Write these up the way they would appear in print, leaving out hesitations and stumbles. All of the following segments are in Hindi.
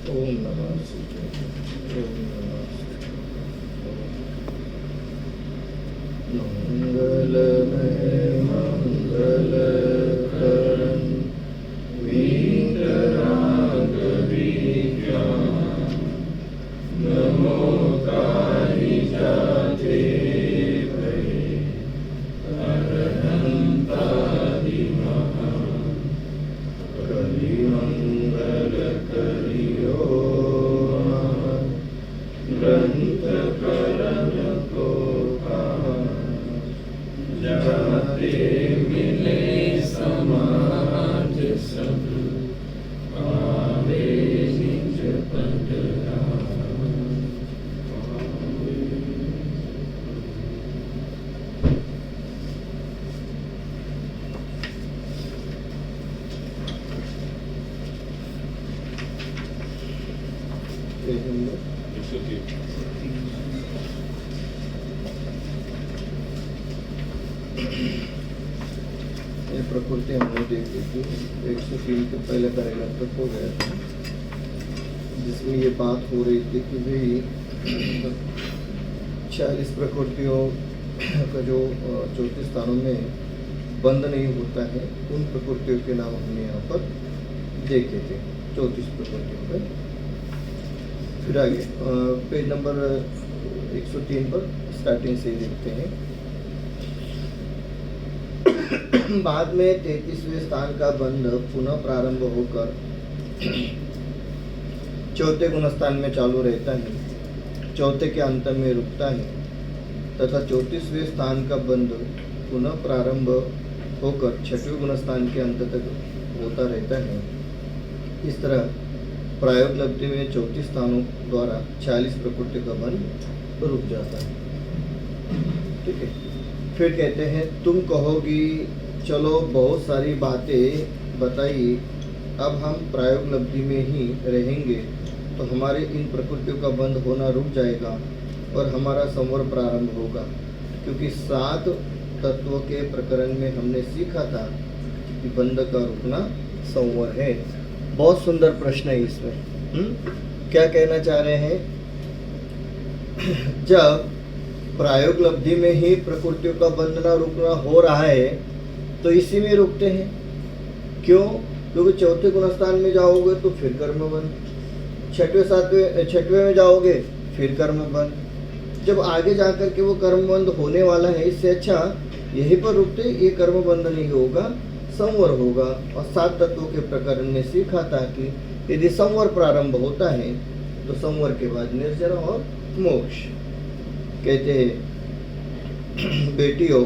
ओम नमः शिवाय। ओम नमः शिवाय। मंगलमय मंगलकरण वीतरागविज्ञान नमो ताहि जाते भये अरहन्तादिमः कलिमंगलकलियो ग्रंथकरणको जाते मिले समाज सब पावे निज पद ये प्रकृति हमने देख ली थी 103 के पहले पैराग्राफ तक हो गया था, जिसमें ये बात हो रही थी कि भाई 40 प्रकृतियों का जो 34 स्थानों में बंद नहीं होता है, उन प्रकृतियों के नाम हमने यहाँ पर देखे थे 34 प्रकृतियों पर। फिर आगे पेज नंबर 103 पर स्टार्टिंग से ही देखते हैं। बाद में 33वें स्थान का बंध पुनः प्रारंभ होकर चौथे गुण स्थान में चालू रहता है, चौथे के अंत में रुकता है, तथा 34वें स्थान का बंध पुनः प्रारंभ होकर 6वें गुण स्थान के अंत तक होता रहता है। इस तरह प्रायोग लब्धि में 34 स्थानों द्वारा 40 प्रकृति का बंध रुक जाता है। ठीक है। फिर कहते हैं तुम कहोगी चलो बहुत सारी बातें बताई, अब हम प्रायोग लब्धि में ही रहेंगे तो हमारे इन प्रकृतियों का बंध होना रुक जाएगा और हमारा संवर प्रारंभ होगा, क्योंकि 7 तत्वों के प्रकरण में हमने सीखा था कि बंध का रुकना संवर है। बहुत सुंदर प्रश्न है इसमें। क्या कहना चाह रहे हैं? जब प्रायोग लब्धि में ही प्रकृतियों का बंधना रुकना हो रहा है तो इसी में रुकते हैं। क्यों? क्योंकि चौथे गुण स्थान में जाओगे तो फिर कर्म बंध, 6वें में जाओगे फिर कर्म बंध। जब आगे जाकर के वो कर्म बंध होने वाला है, इससे अच्छा यहीं पर रुकते, ये कर्म बंध नहीं होगा, संवर होगा। और 7 तत्वों के प्रकरण में सीखा था कि यदि संवर प्रारंभ होता है तो संवर के बाद निर्जरा और मोक्ष। कहते हैं बेटियों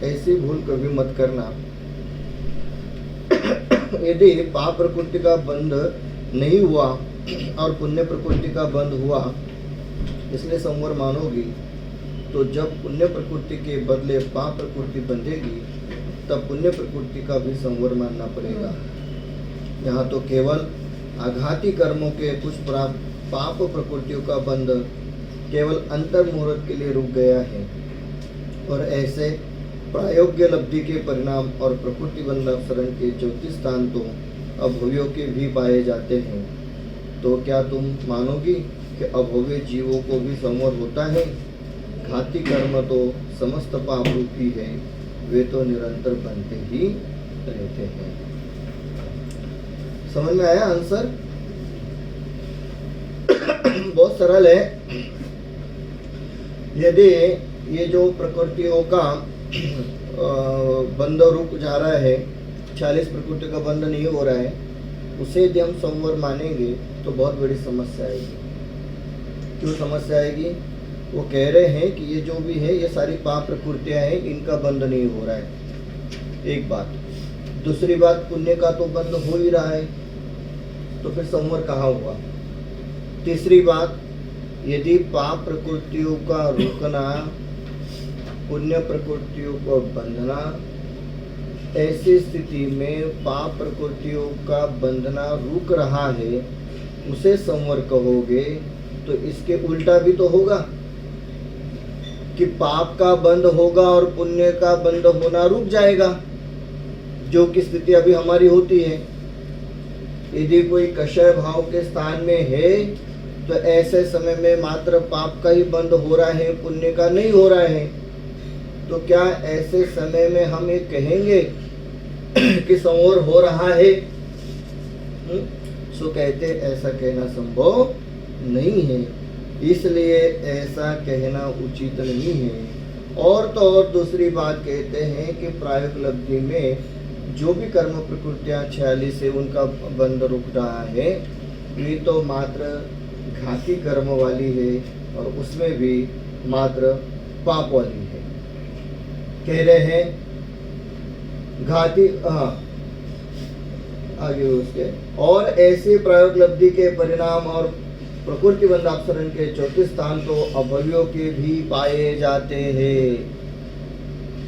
ऐसी भूल कभी मत करना। यदि पाप प्रकृति का बंध नहीं हुआ और पुण्य प्रकृति का बंध हुआ, इसलिए संवर मानोगी, तो जब पुण्य प्रकृति के बदले पाप प्रकृति बंधेगी तब पुण्य प्रकृति का भी संवर मानना पड़ेगा। यहाँ तो केवल आघाती कर्मों के कुछ पाप प्रकृतियों का बंध केवल अंतर मुहूर्त के लिए रुक गया है, और ऐसे प्रायोग्य लब्धि के परिणाम और प्रकृति बंध अवसरण के 34 स्थान तो अभव्यों के भी पाए जाते हैं। तो क्या तुम मानोगी कि अभव्य जीवों को भी संवर होता है? घाती कर्म तो समस्त पाप रूपी है, वे तो निरंतर बनते ही रहते हैं। समझ में आया आंसर? बहुत सरल है। यदि ये जो प्रकृतियों का बंध रुक जा रहा है, 40 प्रकृति का बंध नहीं हो रहा है, उसे यदि हम संवर मानेंगे तो बहुत बड़ी समस्या आएगी। क्यों समस्या आएगी? वो कह रहे हैं कि ये जो भी है ये सारी पाप प्रकृतियां हैं, इनका बंध नहीं हो रहा है, एक बात। दूसरी बात, पुण्य का तो बंध हो ही रहा है, तो फिर संवर कहाँ हुआ? तीसरी बात, यदि पाप प्रकृतियों का रुकना पुण्य प्रकृतियों को बंधना, ऐसी स्थिति में पाप प्रकृतियों का बंधना रुक रहा है, उसे संवर कहोगे तो इसके उल्टा भी तो होगा कि पाप का बंध होगा और पुण्य का बंध होना रुक जाएगा, जो कि स्थिति अभी हमारी होती है। यदि कोई कषय भाव के स्थान में है तो ऐसे समय में मात्र पाप का ही बंध हो रहा है, पुण्य का नहीं हो रहा है। तो क्या ऐसे समय में हम ये कहेंगे कि संवर हो रहा है? सो कहते ऐसा कहना संभव नहीं है, इसलिए ऐसा कहना उचित नहीं है। और तो और दूसरी बात कहते हैं कि प्रायोगलब्धि में जो भी कर्म प्रकृतियां 46 है उनका बंध रुक रहा है, ये तो मात्र घाती कर्म वाली है और उसमें भी मात्र पाप वाली है। कह रहे हैं घाती, हाँ आगे उसके, और ऐसे प्रायोगलब्धि के परिणाम और प्रकृति बंधापसरण के 34 स्थान तो अभव्यों के भी पाए जाते हैं।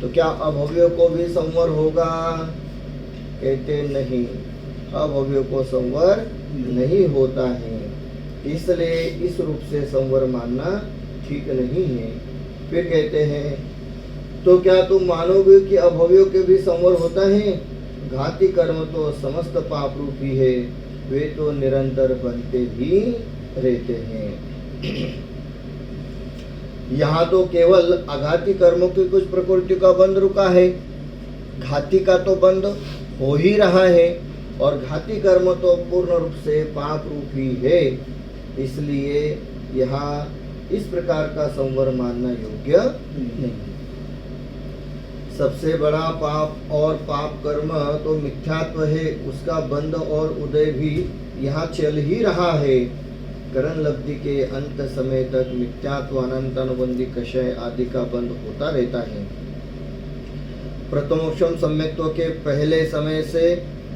तो क्या अभव्यों को भी संवर होगा? कहते नहीं, अभव्यों को संवर नहीं होता है, इसलिए इस रूप से संवर मानना ठीक नहीं है। फिर कहते हैं तो क्या तुम मानोगे कि अभव्यों के भी संवर होता है? घाती कर्म तो समस्त पाप रूपी है, वे तो निरंतर बनते ही रहते हैं। यहाँ तो केवल अघाती कर्मों की कुछ प्रकृति का बंध रुका है, घाती का तो बंध हो ही रहा है, और घाती कर्म तो पूर्ण रूप से पाप रूपी है, इसलिए यहाँ इस प्रकार का संवर मानना योग्य नहीं। सबसे बड़ा पाप और पाप कर्म तो मिथ्यात्व है, उसका बंध और उदय भी यहाँ चल ही रहा है। करण लब्धि के अंत समय तक मिथ्यात्व, अनंत अनुबंधी, कषय आदि का बंध होता रहता है। प्रथमोक्षम सम्यक्त्व के पहले समय से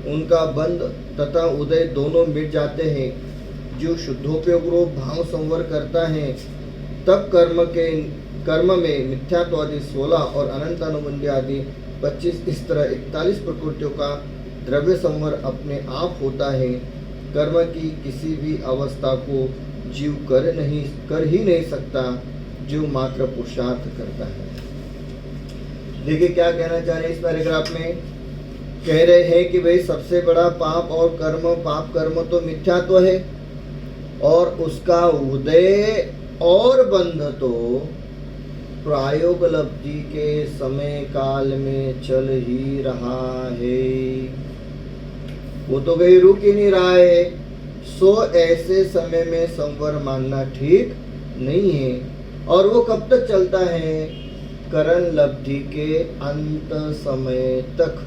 उनका बंध तथा उदय दोनों मिट जाते हैं। जो शुद्धोपयोग रूप भाव संवर करता है, तब कर्म में मिथ्यात्वादि 16 और अनंत अनुबंधी आदि 25, इस तरह 41 प्रकृतियों का द्रव्य संवर अपने आप होता है। कर्म की किसी भी अवस्था को जीव कर ही नहीं सकता, जीव मात्र पुरुषार्थ करता है। देखिए क्या कहना चाह रहे हैं इस पैराग्राफ में। कह रहे हैं कि भाई सबसे बड़ा पाप और पाप कर्म तो मिथ्यात्व है, और उसका उदय और बंध तो प्रायोगलब्धि के समय काल में चल ही रहा है, वो तो कहीं रुक ही नहीं रहा है। सो ऐसे समय में संवर मानना ठीक नहीं है। और वो कब तक चलता है? करण लब्धि के अंत समय तक।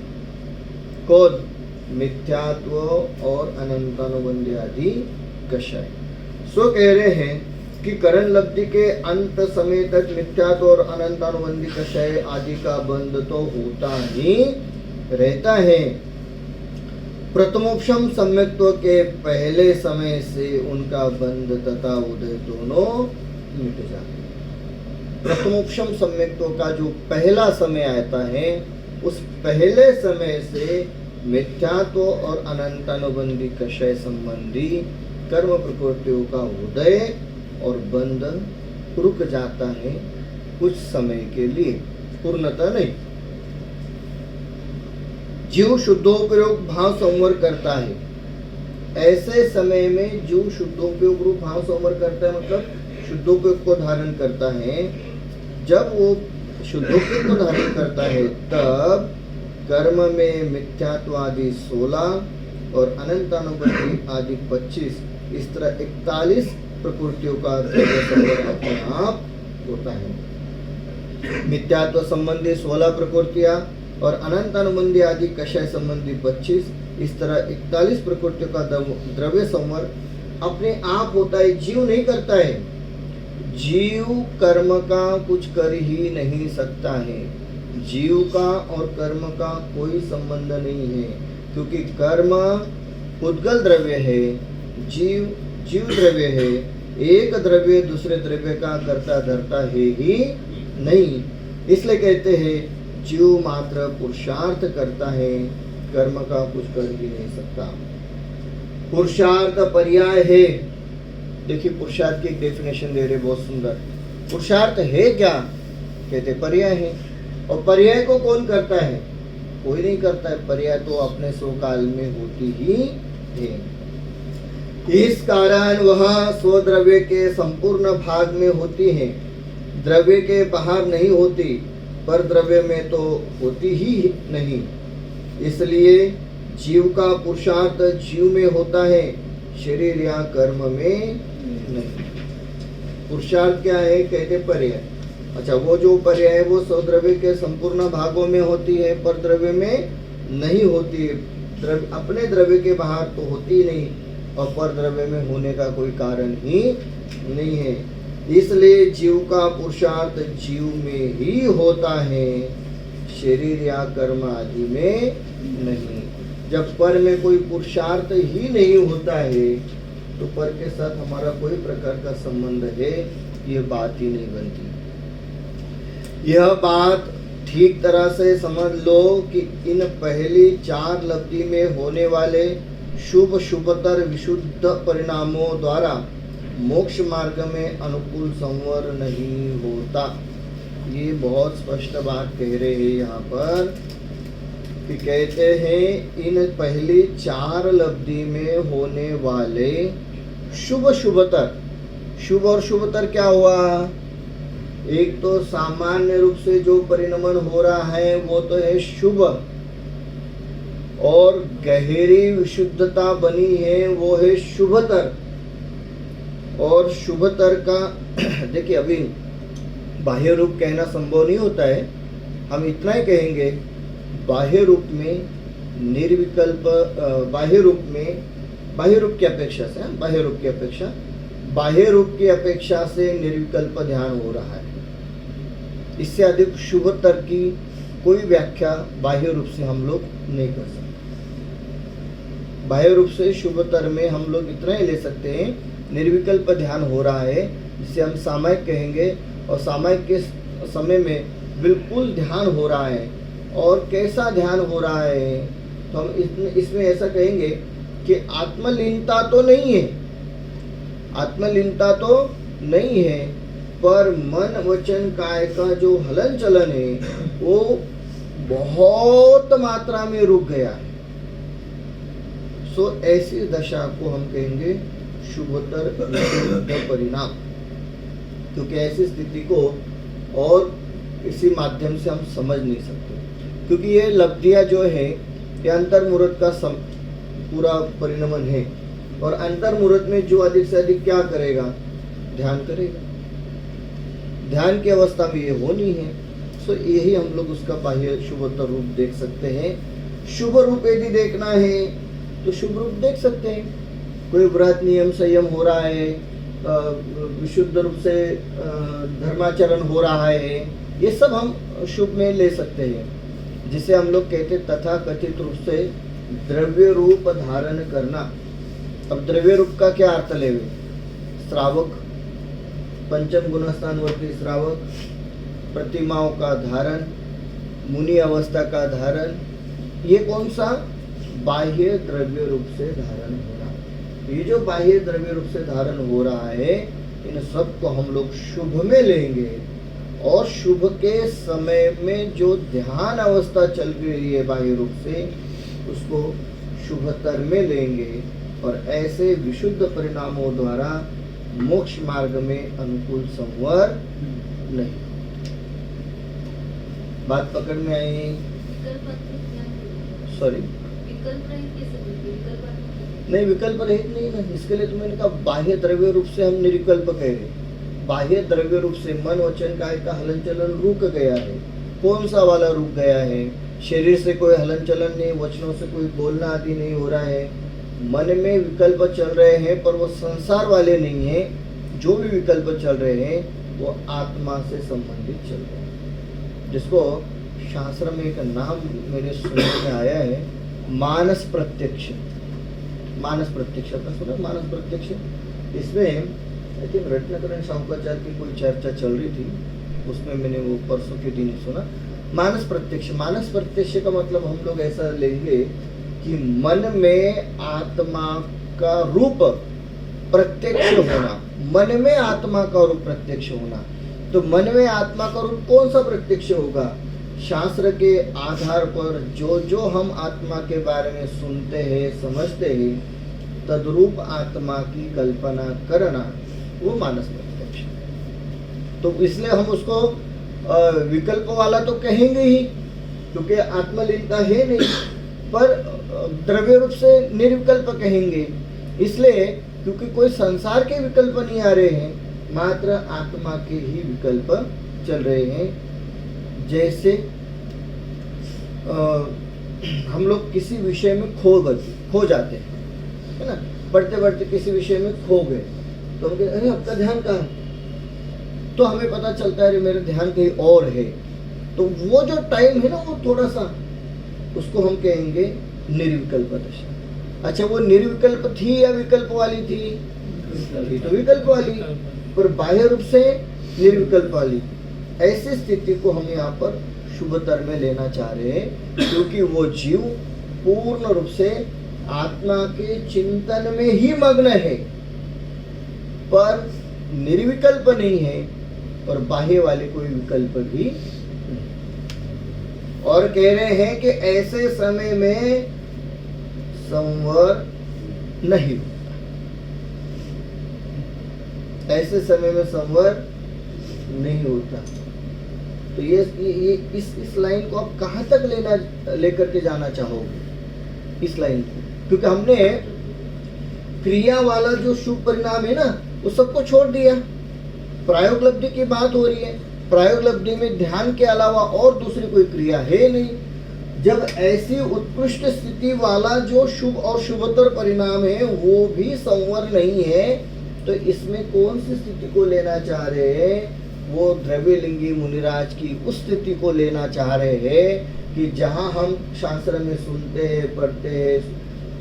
कौन? मिथ्यात्व और अनंतानुबंधी आदि कषय। सो कह रहे हैं कि करण लब्धि के अंत समय तक मिथ्यात्व और अनंतानुबंधी कषय आदि का बंध तो होता ही रहता है। प्रथमोक्षम सम्यक्त्व के पहले समय से उनका बंध तथा उदय दोनों मिट जाते हैं। प्रथमोक्षम सम्यक्त्व का जो पहला समय आता है, उस पहले समय से मिथ्यात्व और अनंतानुबंधी कषय संबंधी कर्म प्रकृतियों का उदय और बंध रुक जाता है कुछ समय के लिए, पूर्णतः नहीं। जीव शुद्धोपयोग भाव संवर करता है। ऐसे समय में जीव शुद्धोपयोग रूप भाव संवर करता है, मतलब शुद्धोपयोग को धारण करता है। जब वो शुद्धोपयोग को धारण करता है, तब कर्म में मिथ्यात्व आदि 16 और अनंतानुबंधी आदि 25, इस तरह 41 प्रकृतियों का संवर अपने आप होता है। मिथ्यात्व संबंधी 16 प्रकृतियां और अनंत अनुबंधी आदि कषय संबंधी 25, इस तरह 41 प्रकृतियों का द्रव्य संवर अपने आप होता है, जीव नहीं करता है। जीव कर्म का कुछ कर ही नहीं सकता है। जीव का और कर्म का कोई संबंध नहीं है, क्योंकि कर्म उद्गल द्रव्य है, जीव द्रव्य है। एक द्रव्य दूसरे द्रव्य का कर्ता धर्ता है ही नहीं। इसलिए कहते हैं जीव मात्र पुरुषार्थ करता है, कर्म का कुछ कर ही नहीं सकता। पुरुषार्थ पर्याय है। देखिए पुरुषार्थ की एक डेफिनेशन दे रहे, बहुत सुंदर। पुरुषार्थ है क्या? कहते पर्याय है। और पर्याय को कौन करता है? कोई नहीं करता है। पर्याय तो अपने स्वकाल में होती ही थे। इस कारण वह स्वद्रव्य के संपूर्ण भाग में होती है, द्रव्य के बाहर नहीं होती, पर द्रव्य में तो होती ही नहीं। इसलिए जीव का पुरुषार्थ जीव में होता है, शरीर या कर्म में नहीं। पुरुषार्थ क्या है? कहते पर्याय। अच्छा, वो जो पर्याय है वो स्वद्रव्य के संपूर्ण भागों में होती है, पर द्रव्य में नहीं होती। अपने द्रव्य के बाहर तो होती नहीं, और पर द्रव्य में होने का कोई कारण ही नहीं है। इसलिए जीव का पुरुषार्थ जीव में ही होता है, शरीर या कर्म आदि में नहीं। जब पर में कोई पुरुषार्थ ही नहीं होता है, तो पर के साथ हमारा कोई प्रकार का संबंध है, ये बात ही नहीं बनती। यह बात ठीक तरह से समझ लो कि इन पहली 4 लब्धि में होने वाले शुभ शुभतर विशुद्ध परिणामों द्वारा मोक्ष मार्ग में अनुकूल संवर नहीं होता। ये बहुत स्पष्ट बात कह रहे हैं यहाँ पर, कि कहते हैं इन पहली 4 लब्धि में होने वाले शुभ शुभतर। शुभ और शुभतर क्या हुआ? एक तो सामान्य रूप से जो परिणमन हो रहा है वो तो है शुभ, और गहरी विशुद्धता बनी है वो है शुभतर। और शुभतर का देखिए, अभी बाह्य रूप कहना संभव नहीं होता है, हम इतना ही कहेंगे बाह्य रूप में निर्विकल्प, बाह्य रूप की अपेक्षा से, बाह्य रूप की अपेक्षा से निर्विकल्प ध्यान हो रहा है। इससे अधिक शुभतर की कोई व्याख्या बाह्य रूप से हम लोग नहीं कर सकते। बाह्य रूप से शुभतर में हम लोग इतना ही ले सकते हैं, निर्विकल्प ध्यान हो रहा है, जिसे हम सामायिक कहेंगे, और सामायिक के समय में बिल्कुल ध्यान हो रहा है। और कैसा ध्यान हो रहा है? तो हम इसमें ऐसा कहेंगे कि आत्मलीनता तो नहीं है, आत्मलीनता तो नहीं है, पर मन वचन काय का जो हलन चलन है वो बहुत मात्रा में रुक गया है। सो ऐसी दशा को हम कहेंगे शुभतर विशुद्ध परिणाम, क्योंकि ऐसी स्थिति को और किसी माध्यम से हम समझ नहीं सकते, क्योंकि ये लब्धियां जो है ये अंतर्मुहूर्त का पूरा परिणमन है, और अंतर्मुहूर्त में जो अधिक से अधिक क्या करेगा? ध्यान करेगा। ध्यान की अवस्था में ये होनी है। सो यही हम लोग उसका बाह्य शुभतर रूप देख सकते हैं। शुभ रूप यदि देखना है तो शुभ रूप देख सकते हैं। कोई व्रत नियम संयम हो रहा है, विशुद्ध रूप से धर्माचरण हो रहा है, ये सब हम शुभ में ले सकते हैं, जिसे हम लोग कहते तथा कथित रूप से द्रव्य रूप धारण करना। अब द्रव्य रूप का क्या अर्थ लेवे? श्रावक, पंचम गुणस्थानवर्ती श्रावक, प्रतिमाओं का धारण, मुनि अवस्था का धारण, ये कौन सा? बाह्य द्रव्य रूप से धारण हो रहा है। ये जो बाह्य द्रव्य रूप से धारण हो रहा है, इन सब को हम लोग शुभ में लेंगे, और शुभ के समय में जो ध्यान अवस्था चल रही है बाह्य रूप से, उसको शुभतर में लेंगे, और ऐसे विशुद्ध परिणामों द्वारा मोक्ष मार्ग में अनुकूल संवर नहीं। बात पकड़ में आई? सॉरी, नहीं, विकल्प रहित नहीं ना। इसके लिए तो मैंने कहा बाह्य द्रव्य रूप से हम निर्विकल्प कह रहे। बाह्य द्रव्य रूप से मन वचन काय का हलन चलन रुक गया है। कौन सा वाला रुक गया है? शरीर से कोई हलन चलन नहीं, वचनों से कोई बोलना आदि नहीं हो रहा है। मन में विकल्प चल रहे हैं, पर वो संसार वाले नहीं है। जो भी विकल्प चल रहे हैं वो आत्मा से संबंधित चल रहे हैं, जिसको शास्त्र में एक नाम मेरे सुनने में आया है, मानस प्रत्यक्ष। मानस प्रत्यक्ष आपने सुना? मानस प्रत्यक्ष, इसमें आई थिंक रत्नाकरण शाहुकाचार्य की कोई चर्चा चल रही थी, उसमें मैंने वो परसों के दिन सुना। मानस प्रत्यक्ष, मानस प्रत्यक्ष का मतलब हम लोग ऐसा लेंगे कि मन में आत्मा का रूप प्रत्यक्ष होना, मन में आत्मा का रूप प्रत्यक्ष होना। तो मन में आत्मा का रूप कौन सा प्रत्यक्ष होगा? शास्त्र के आधार पर जो जो हम आत्मा के बारे में सुनते हैं, समझते हैं, तद्रूप आत्मा की कल्पना करना, वो मानस प्रत्यक्ष। तो इसलिए हम उसको विकल्प वाला तो कहेंगे ही, क्योंकि आत्मलीनता है नहीं, पर द्रव्य रूप से निर्विकल्प कहेंगे। इसलिए क्योंकि कोई संसार के विकल्प नहीं आ रहे हैं, मात्र आत्मा के ही विकल्प चल रहे हैं। जैसे हम लोग किसी विषय में खो जाते हैं, है ना, पढ़ते पढ़ते किसी विषय में खो गए, तो हम कहते अरे आपका ध्यान कहाँ है, तो हमें पता चलता है अरे मेरा ध्यान कहीं और है। तो वो जो टाइम है ना, वो थोड़ा सा, उसको हम कहेंगे निर्विकल्प दशा। अच्छा, वो निर्विकल्प थी या विकल्प वाली थी? तो विकल्प वाली, पर बाह्य रूप से निर्विकल्प वाली। ऐसी स्थिति को हम यहाँ पर शुभतर में लेना चाह रहे हैं, क्योंकि वो जीव पूर्ण रूप से आत्मा के चिंतन में ही मग्न है, पर निर्विकल्प नहीं है, और बाह्य वाले कोई विकल्प भी नहीं। और कह रहे हैं कि ऐसे समय में संवर नहीं होता, ऐसे समय में संवर नहीं होता। तो ये इस लाइन को आप कहाँ तक लेकर के जाना चाहोगे, इस लाइन को? क्योंकि हमने क्रिया वाला जो शुभ परिणाम है ना, वो सबको छोड़ दिया। प्रायोगलब्धि की बात हो रही है, प्रायोगलब्धि में ध्यान के अलावा और दूसरी कोई क्रिया है नहीं। जब ऐसी उत्कृष्ट स्थिति वाला जो शुभ और शुभतर परिणाम है वो भी संवर नहीं है, तो इसमें कौन सी स्थिति को लेना चाह रहे हैं? वो द्रव्यलिंगी मुनिराज की उस स्थिति को लेना चाह रहे हैं कि जहां हम शास्त्र में सुनते हैं, पढ़ते हैं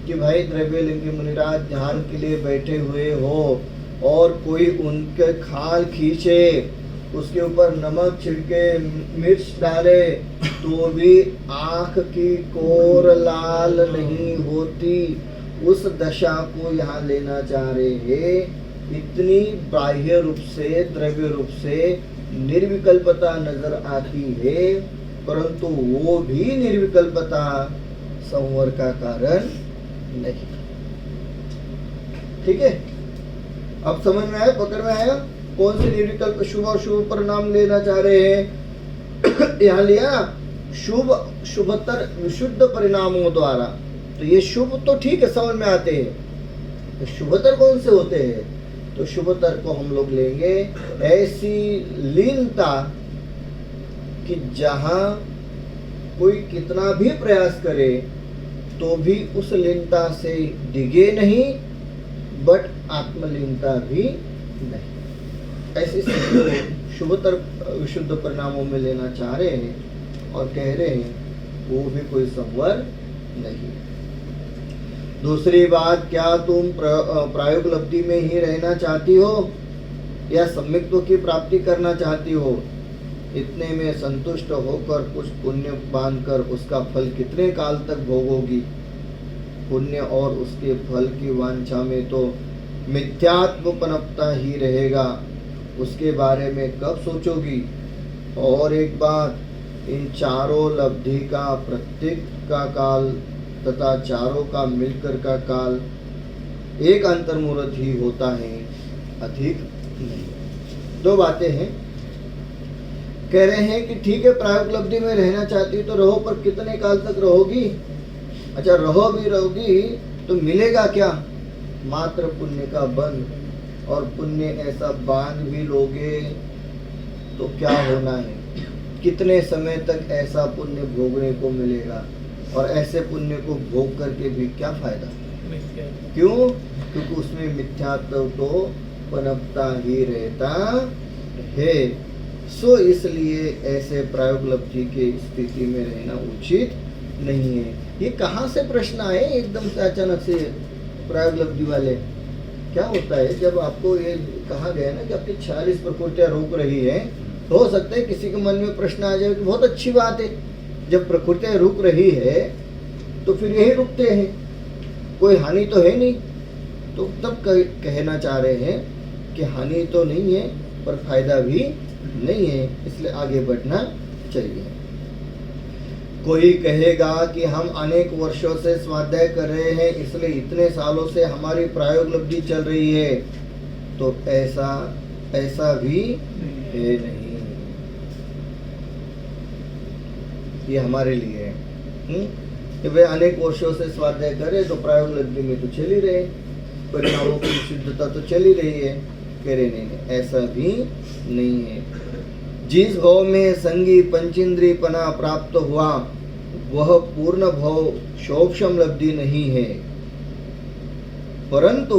कि भाई द्रव्यलिंगी मुनिराज ध्यान के लिए बैठे हुए हो और कोई उनके खाल खींचे, उसके ऊपर नमक छिड़के, मिर्च डाले, तो भी आँख की कोर लाल नहीं होती। उस दशा को यहाँ लेना चाह रहे हैं। इतनी बाह्य रूप से, द्रव्य रूप से निर्विकल्पता नजर आती है, परंतु वो भी निर्विकल्पता संवर का कारण नहीं। ठीक है, अब समझ में आया, पकड़ में आया कौन से निर्विकल्प शुभ और शुभ परिणाम लेना चाह रहे हैं? यहाँ लिया शुभ शुभतर विशुद्ध परिणामों द्वारा। तो ये शुभ तो ठीक है, समझ में आते हैं, तो शुभतर कौन से होते हैं? तो शुभतर को हम लोग लेंगे ऐसी लीनता कि जहां कोई कितना भी प्रयास करे तो भी उस लीनता से डिगे नहीं, बट आत्मलीनता भी नहीं। ऐसी स्थिति को शुभतर विशुद्ध परिणामों में लेना चाह रहे हैं और कह रहे हैं वो भी कोई संवर नहीं। दूसरी बात, क्या तुम प्रायोगलब्धि में ही रहना चाहती हो या सम्यक्त्व की प्राप्ति करना चाहती हो? इतने में संतुष्ट होकर कुछ पुण्य बांधकर उसका फल कितने काल तक भोगोगी? पुण्य और उसके फल की वांछा में तो मिथ्यात्व पनपता ही रहेगा, उसके बारे में कब सोचोगी? और एक बात, इन चारों लब्धि का प्रत्येक का काल तथा चारों का मिलकर का काल एक अंतर्मुहूर्त ही होता है, अधिक नहीं। दो बातें हैं। कह रहे हैं कि ठीक है, प्रायोगलब्धि में रहना चाहती तो रहो, पर कितने काल तक रहोगी? अच्छा, रहोगी तो मिलेगा क्या? मात्र पुण्य का बंध, और पुण्य ऐसा बांध भी लोगे तो क्या होना है? कितने समय तक ऐसा पुण्य भोगने को मिलेगा? और ऐसे पुण्य को भोग करके भी क्या फायदा? क्यों? क्योंकि उसमें मिथ्यात्व तो पनपता ही रहता है। सो इसलिए ऐसे प्रायोगलब्धि के स्थिति में रहना उचित नहीं है। ये कहाँ से प्रश्न आए एकदम से अचानक से प्रायोगलब्धि वाले? क्या होता है जब आपको ये कहा गया ना कि आपकी 46 प्रकृतियां रोक रही है, तो हो सकता है किसी के मन में प्रश्न आ जाए कि बहुत अच्छी बात है, जब प्रकृतियां रुक रही है तो फिर यही रुकते हैं, कोई हानि तो है नहीं। तो तब कहना चाह रहे हैं कि हानि तो नहीं है पर फायदा भी नहीं है, इसलिए आगे बढ़ना चाहिए। कोई कहेगा कि हम अनेक वर्षों से स्वाध्याय कर रहे हैं, इसलिए इतने सालों से हमारी प्रायोपलब्धि चल रही है, तो ऐसा भी है नहीं। ये हमारे लिए है कि वे अनेक वर्षों से स्वाध्याय करे तो प्रायोपलब्धि में तो चल ही रहे, परिणामों की शुद्धता तो चल ही रही है। कह रहे नहीं, ऐसा भी नहीं है। जिस भाव में संगी पंचेंद्रियपना प्राप्त हुआ वह पूर्ण भाव शोभशम लब्धि नहीं है, परंतु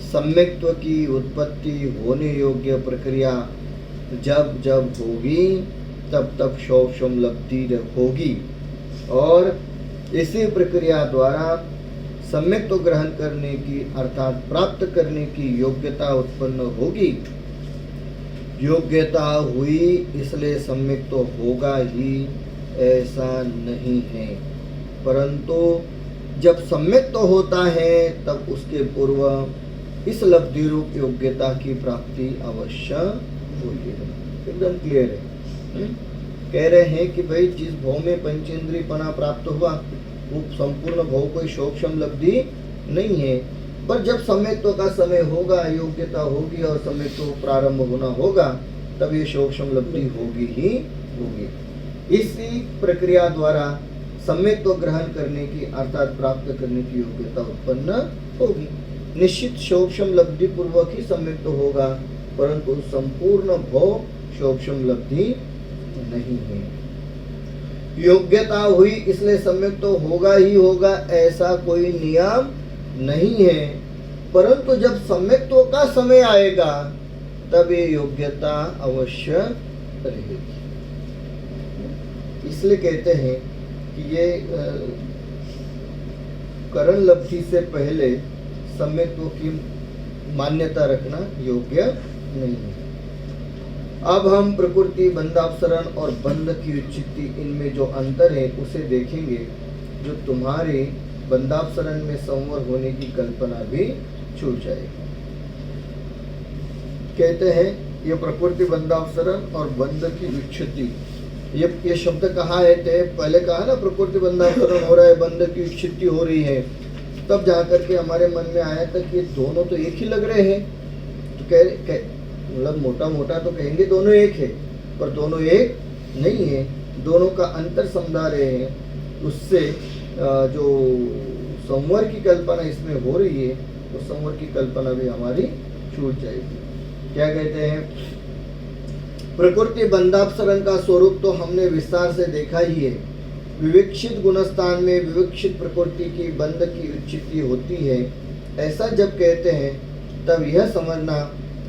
सम्यक्त्व की उत्पत्ति होने योग्य प्रक्रिया जब जब होगी तब तब शोभशम लब्धि होगी, और इसी प्रक्रिया द्वारा सम्यक्त्व ग्रहण करने की अर्थात प्राप्त करने की योग्यता उत्पन्न होगी। योग्यता हुई इसलिए सम्यक्त्व होगा ही, ऐसा नहीं है, परंतु जब सम्यक्त्व होता है तब उसके पूर्व इस लब्धि रूप योग्यता की प्राप्ति अवश्य होती है। एकदम क्लियर है। कह रहे हैं कि भाई जिस भाव में पंचेंद्रियपना प्राप्त हुआ वो संपूर्ण भाव कोई शोभशम लब्धि नहीं है, पर जब सम्यक्त्व का समय होगा, योग्यता होगी और सम्यक्त्व प्रारंभ होना होगा, तब ये शोभशम लब्धि होगी ही होगी। इसी प्रक्रिया द्वारा सम्यक्त्व ग्रहण करने की अर्थात प्राप्त करने की योग्यता उत्पन्न होगी। निश्चित शोभशम लब्धि पूर्वक ही सम्यक्त्व होगा, परंतु संपूर्ण भाव शोभशम लब्धि नहीं है। योग्यता हुई इसलिए सम्यक्त्व होगा ही होगा, ऐसा कोई नियम नहीं है, परंतु जब सम्यक्त्व का समय आएगा तब ये योग्यता अवश्य रहेगी। इसलिए कहते हैं कि ये करण लब्धि से पहले सम्यक्त्व की मान्यता रखना योग्य नहीं है। अब हम प्रकृति, बंधापसरण और बंध की उच्चिति, इनमें जो अंतर है उसे देखेंगे, जो तुम्हारे बंधापसरण में संवर होने की कल्पना भी छूट जाएगी। कहते हैं ये प्रकृति, बंधापसरण और बंध की उच्चिति, ये शब्द कहाँ है? पहले कहा ना प्रकृति बंधापसरण हो रहा है, बंध की उच्चिति हो रही है, तब जाकर के हमारे मन में आया था कि ये दोनों तो एक ही लग रहे हैं। तो मतलब मोटा मोटा तो कहेंगे दोनों एक है, पर दोनों एक नहीं है, दोनों का अंतर समझा रहे हैं। उससे जो संवर की कल्पना इसमें हो रही है, तो संवर की कल्पना भी हमारी छूट जाएगी। क्या कहते हैं? प्रकृति बंधापसरण का स्वरूप तो हमने विस्तार से देखा ही है। विवक्षित गुणस्थान में विवक्षित प्रकृति की बंध की उच्चिति होती है। ऐसा जब कहते हैं तब यह समझना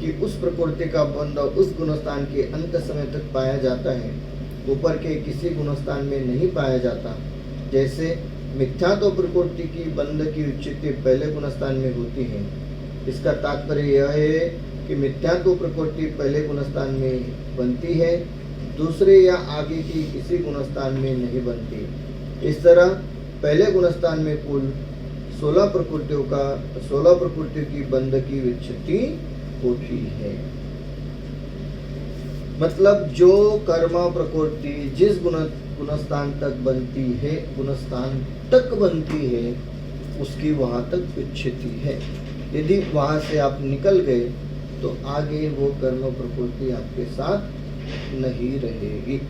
कि उस प्रकृति का बंध उस गुणस्थान के अंत समय तक पाया जाता है, ऊपर के किसी गुणस्थान में नहीं पाया जाता। जैसे मिथ्यात्व प्रकृति की बंध की उच्चिति पहले गुणस्थान में होती है। इसका तात्पर्य यह है कि मिथ्यात्व प्रकृति पहले गुणस्थान में बनती है, दूसरे या आगे की किसी गुणस्थान में नहीं बनती। इस तरह पहले गुणस्थान में कुल 16 प्रकृतियों की बंध की उच्चिति होती है। मतलब जो कर्म प्रकृति जिस गुणस्थान तक बनती है उसकी वहां तक उच्चिति है। यदि वहां से आप निकल गए तो आगे वो कर्म प्रकृति आपके साथ नहीं रहेगी।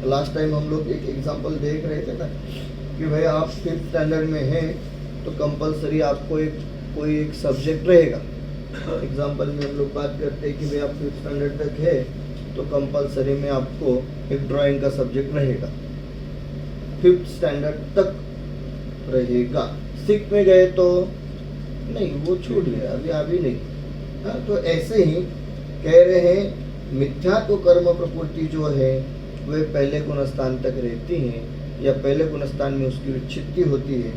लास्ट टाइम हम लोग एक एग्जांपल देख रहे थे ना कि भाई आप 5th स्टैंडर्ड में हैं तो कंपलसरी आपको कोई एक सब्जेक्ट रहेगा। एग्जांपल में हम लोग बात करते हैं कि भाई आप 5th स्टैंडर्ड तक है तो कंपलसरी में आपको एक ड्राइंग का सब्जेक्ट रहेगा, 5th स्टैंडर्ड तक रहेगा। 6 में गए तो नहीं, वो छूट गया, अभी नहीं। हाँ, तो ऐसे ही कह रहे हैं मिथ्यात्व कर्म प्रकृति जो है वे पहले गुणस्थान तक रहती हैं या पहले गुणस्थान में उसकी उच्चिति होती है।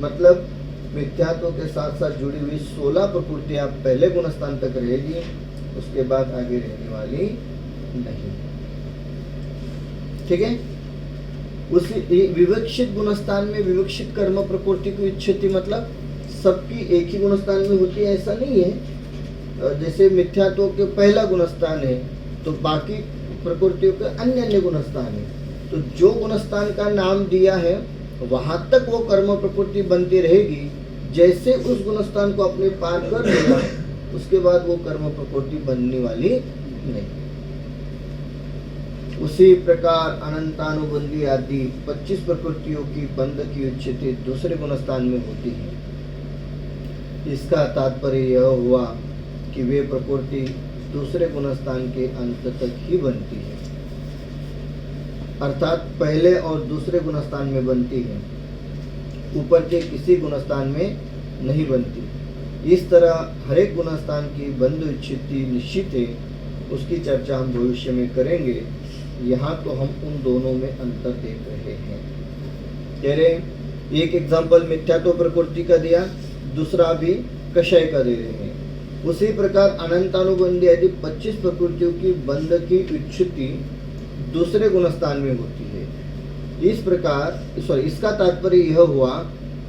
मतलब मिथ्यात्व के साथ साथ जुड़ी हुई 16 प्रकृतियां पहले गुणस्थान तक रहेगी, उसके बाद आगे रहने वाली नहीं। ठीक है। उसी विवक्षित गुणस्थान में विवक्षित कर्म प्रकृति की उच्चिति मतलब सबकी एक ही गुणस्थान में होती है ऐसा नहीं है। जैसे मिथ्यात्व के पहला गुणस्थान है तो बाकी प्रकृतियों के अन्य अन्य गुणस्थान है। तो जो गुणस्थान का नाम दिया है वहां तक वो कर्म प्रकृति बनती रहेगी। जैसे उस गुणस्थान को अपने पार कर लेगा उसके बाद वो कर्म प्रकृति बनने वाली नहीं। उसी प्रकार अनंतानुबंधी आदि 25 प्रकृतियों की बंध की उच्चति दूसरे गुणस्थान में होती है। इसका तात्पर्य यह हुआ कि वे प्रकृति दूसरे गुणस्थान के अंत तक ही बनती है, अर्थात पहले और दूसरे गुणस्थान में बनती है, ऊपर के किसी गुणस्थान में नहीं बनती। इस तरह हर एक गुणस्थान की बंध स्थिति निश्चित है, उसकी चर्चा हम भविष्य में करेंगे। यहाँ तो हम उन दोनों में अंतर देख रहे हैं। कह रहे एक एग्जाम्पल मिथ्यात्व प्रकृति का दिया, दूसरा भी कषय का दे रहे हैं। उसी प्रकार अनंतानुबंधी यदि 25 प्रकृतियों की बंध की स्थिति दूसरे गुणस्थान में होती है। इस प्रकार इसका तात्पर्य यह हुआ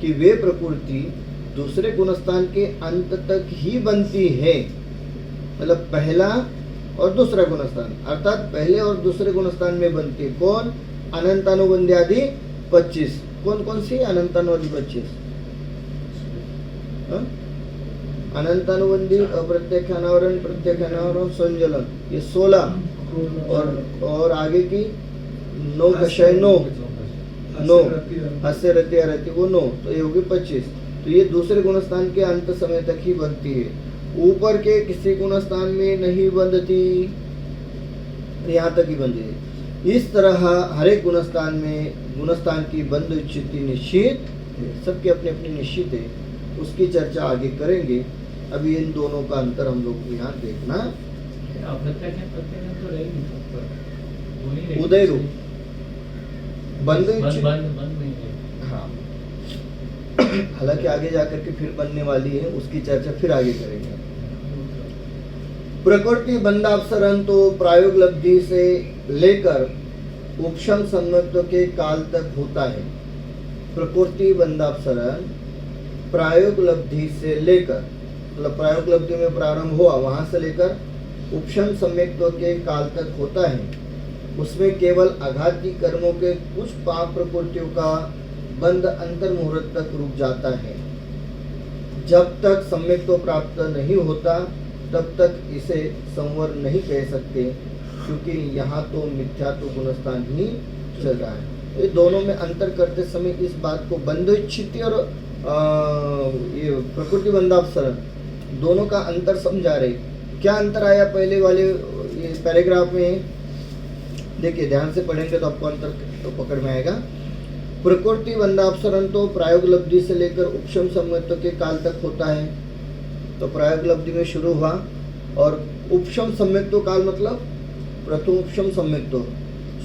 कि वे प्रकृति दूसरे गुणस्थान के अंत तक ही बनती है, मतलब पहला और दूसरा गुणस्थान, अर्थात पहले और दूसरे गुणस्थान में बनती है। कौन? अनंतानुबंधी आदि 25। कौन कौन सी अनंतानुबंधी 25? अनंतानुबंधी, अप्रत्यक्ष अनावरण, प्रत्यक्ष अनावरण, संजलन, ये 16 और आगे की 9 कषय 9 हास्य रति अरति वो 9, तो ये होगी 25। तो ये दूसरे गुणस्थान के अंत समय तक ही बनती है, ऊपर के किसी गुणस्थान में नहीं बंधती, यहाँ तक ही बंधती है। इस तरह हर एक गुणस्थान में गुणस्थान की बंध स्थिति निश्चित, सबके अपने अपने निश्चित है, उसकी चर्चा आगे करेंगे। अभी इन दोनों का अंतर हम लोग यहाँ देखना। उदय रूप बंध, हाँ, हालांकि आगे जाकर के फिर बनने वाली है, उसकी चर्चा फिर आगे करेंगे। प्रकृति बंधापसरण तो प्रायोगलब्धि से लेकर उपशम सम्मत्व के काल तक होता है। प्रकृति बंधापसरण प्रायोगलब्धि से लेकर, मतलब प्रायोगलब्धि में प्रारंभ हुआ वहां से लेकर उपशम सम्यक्त्व के काल तक होता है। उसमें केवल आघाती कर्मों के कुछ पाप प्रकृतियों का बंध अंतर मुहूर्त तक रुक जाता है। जब तक सम्यक्त्व प्राप्त नहीं होता तब तक इसे संवर नहीं कह सकते, क्योंकि यहाँ तो मिथ्यात्व गुणस्थान ही चल रहा है। ये दोनों में अंतर करते समय इस बात को बंध स्थिति और ये प्रकृति बंधापसरण दोनों का अंतर समझा रहे। क्या अंतर आया पहले वाले ये पैराग्राफ में? देखिए ध्यान से पढ़ेंगे तो आपको अंतर तो पकड़ में आएगा। प्रकृति बंधापसरण तो प्रायोगलब्धि से लेकर उपशम सम्यक्त्व के काल तक होता है। तो प्रायोगलब्धि में शुरू हुआ और उपशम सम्यक्त्व काल मतलब प्रथम उपशम सम्यक्त्व,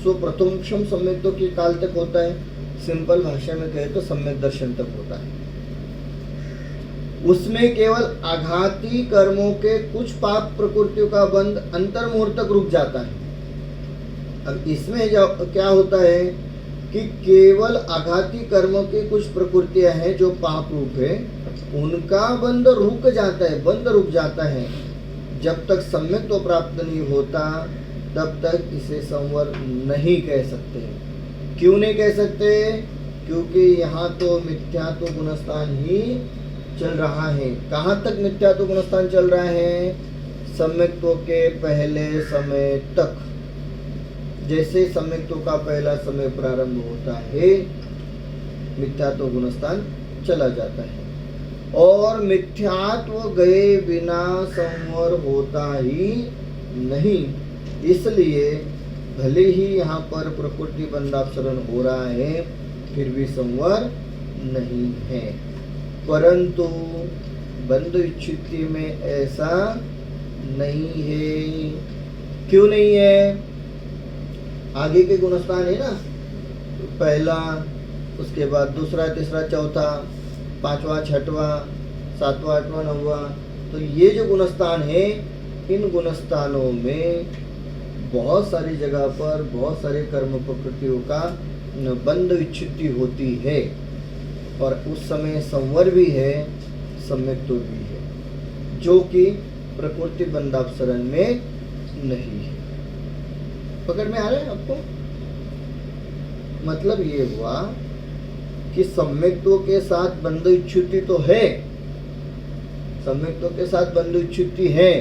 सो प्रथम उपशम सम्यक्त्व के काल तक होता है। सिंपल भाषा में कहे तो सम्यक दर्शन तक होता है। उसमें केवल आघाती कर्मों के कुछ पाप प्रकृतियों का बंध अंतर मुहूर्त तक रुक जाता है। अब इसमें क्या होता है कि केवल आघाती कर्मों की कुछ प्रकृतियां हैं जो पाप रूप है, उनका बंध रुक जाता है, बंध रुक जाता है। जब तक सम्यक तो प्राप्त नहीं होता तब तक इसे संवर नहीं कह सकते। क्यों नहीं कह सकते? क्योंकि यहाँ तो मिथ्यात्व गुणस्थान ही चल रहा है। कहाँ तक मिथ्यात्व गुणस्थान चल रहा है? सम्यक्त्व के पहले समय तक। जैसे सम्यक्त्व का पहला समय प्रारंभ होता है, मिथ्यात्व गुणस्थान चला जाता है, और मिथ्यात्व गए बिना संवर होता ही नहीं। इसलिए भले ही यहाँ पर प्रकृति बंधापसरण हो रहा है, फिर भी संवर नहीं है। परंतु बंध स्थिति में ऐसा नहीं है। क्यों नहीं है? आगे के गुणस्थान है ना, पहला, उसके बाद दूसरा, तीसरा, चौथा, पांचवा, छठवा, सातवां, आठवां, नौवां, तो ये जो गुणस्थान है, इन गुणस्थानों में बहुत सारी जगह पर बहुत सारे कर्म प्रकृतियों का बंध स्थिति होती है, और उस समय संवर भी है, सम्यक्त्व भी है, जो कि प्रकृति बंधापसरण में नहीं है। पकड़ में आ रहा है आपको? मतलब ये हुआ कि सम्यक्त्व के साथ बंध इच्छुति तो है, सम्यक्त्व के साथ बंध इच्छुति है,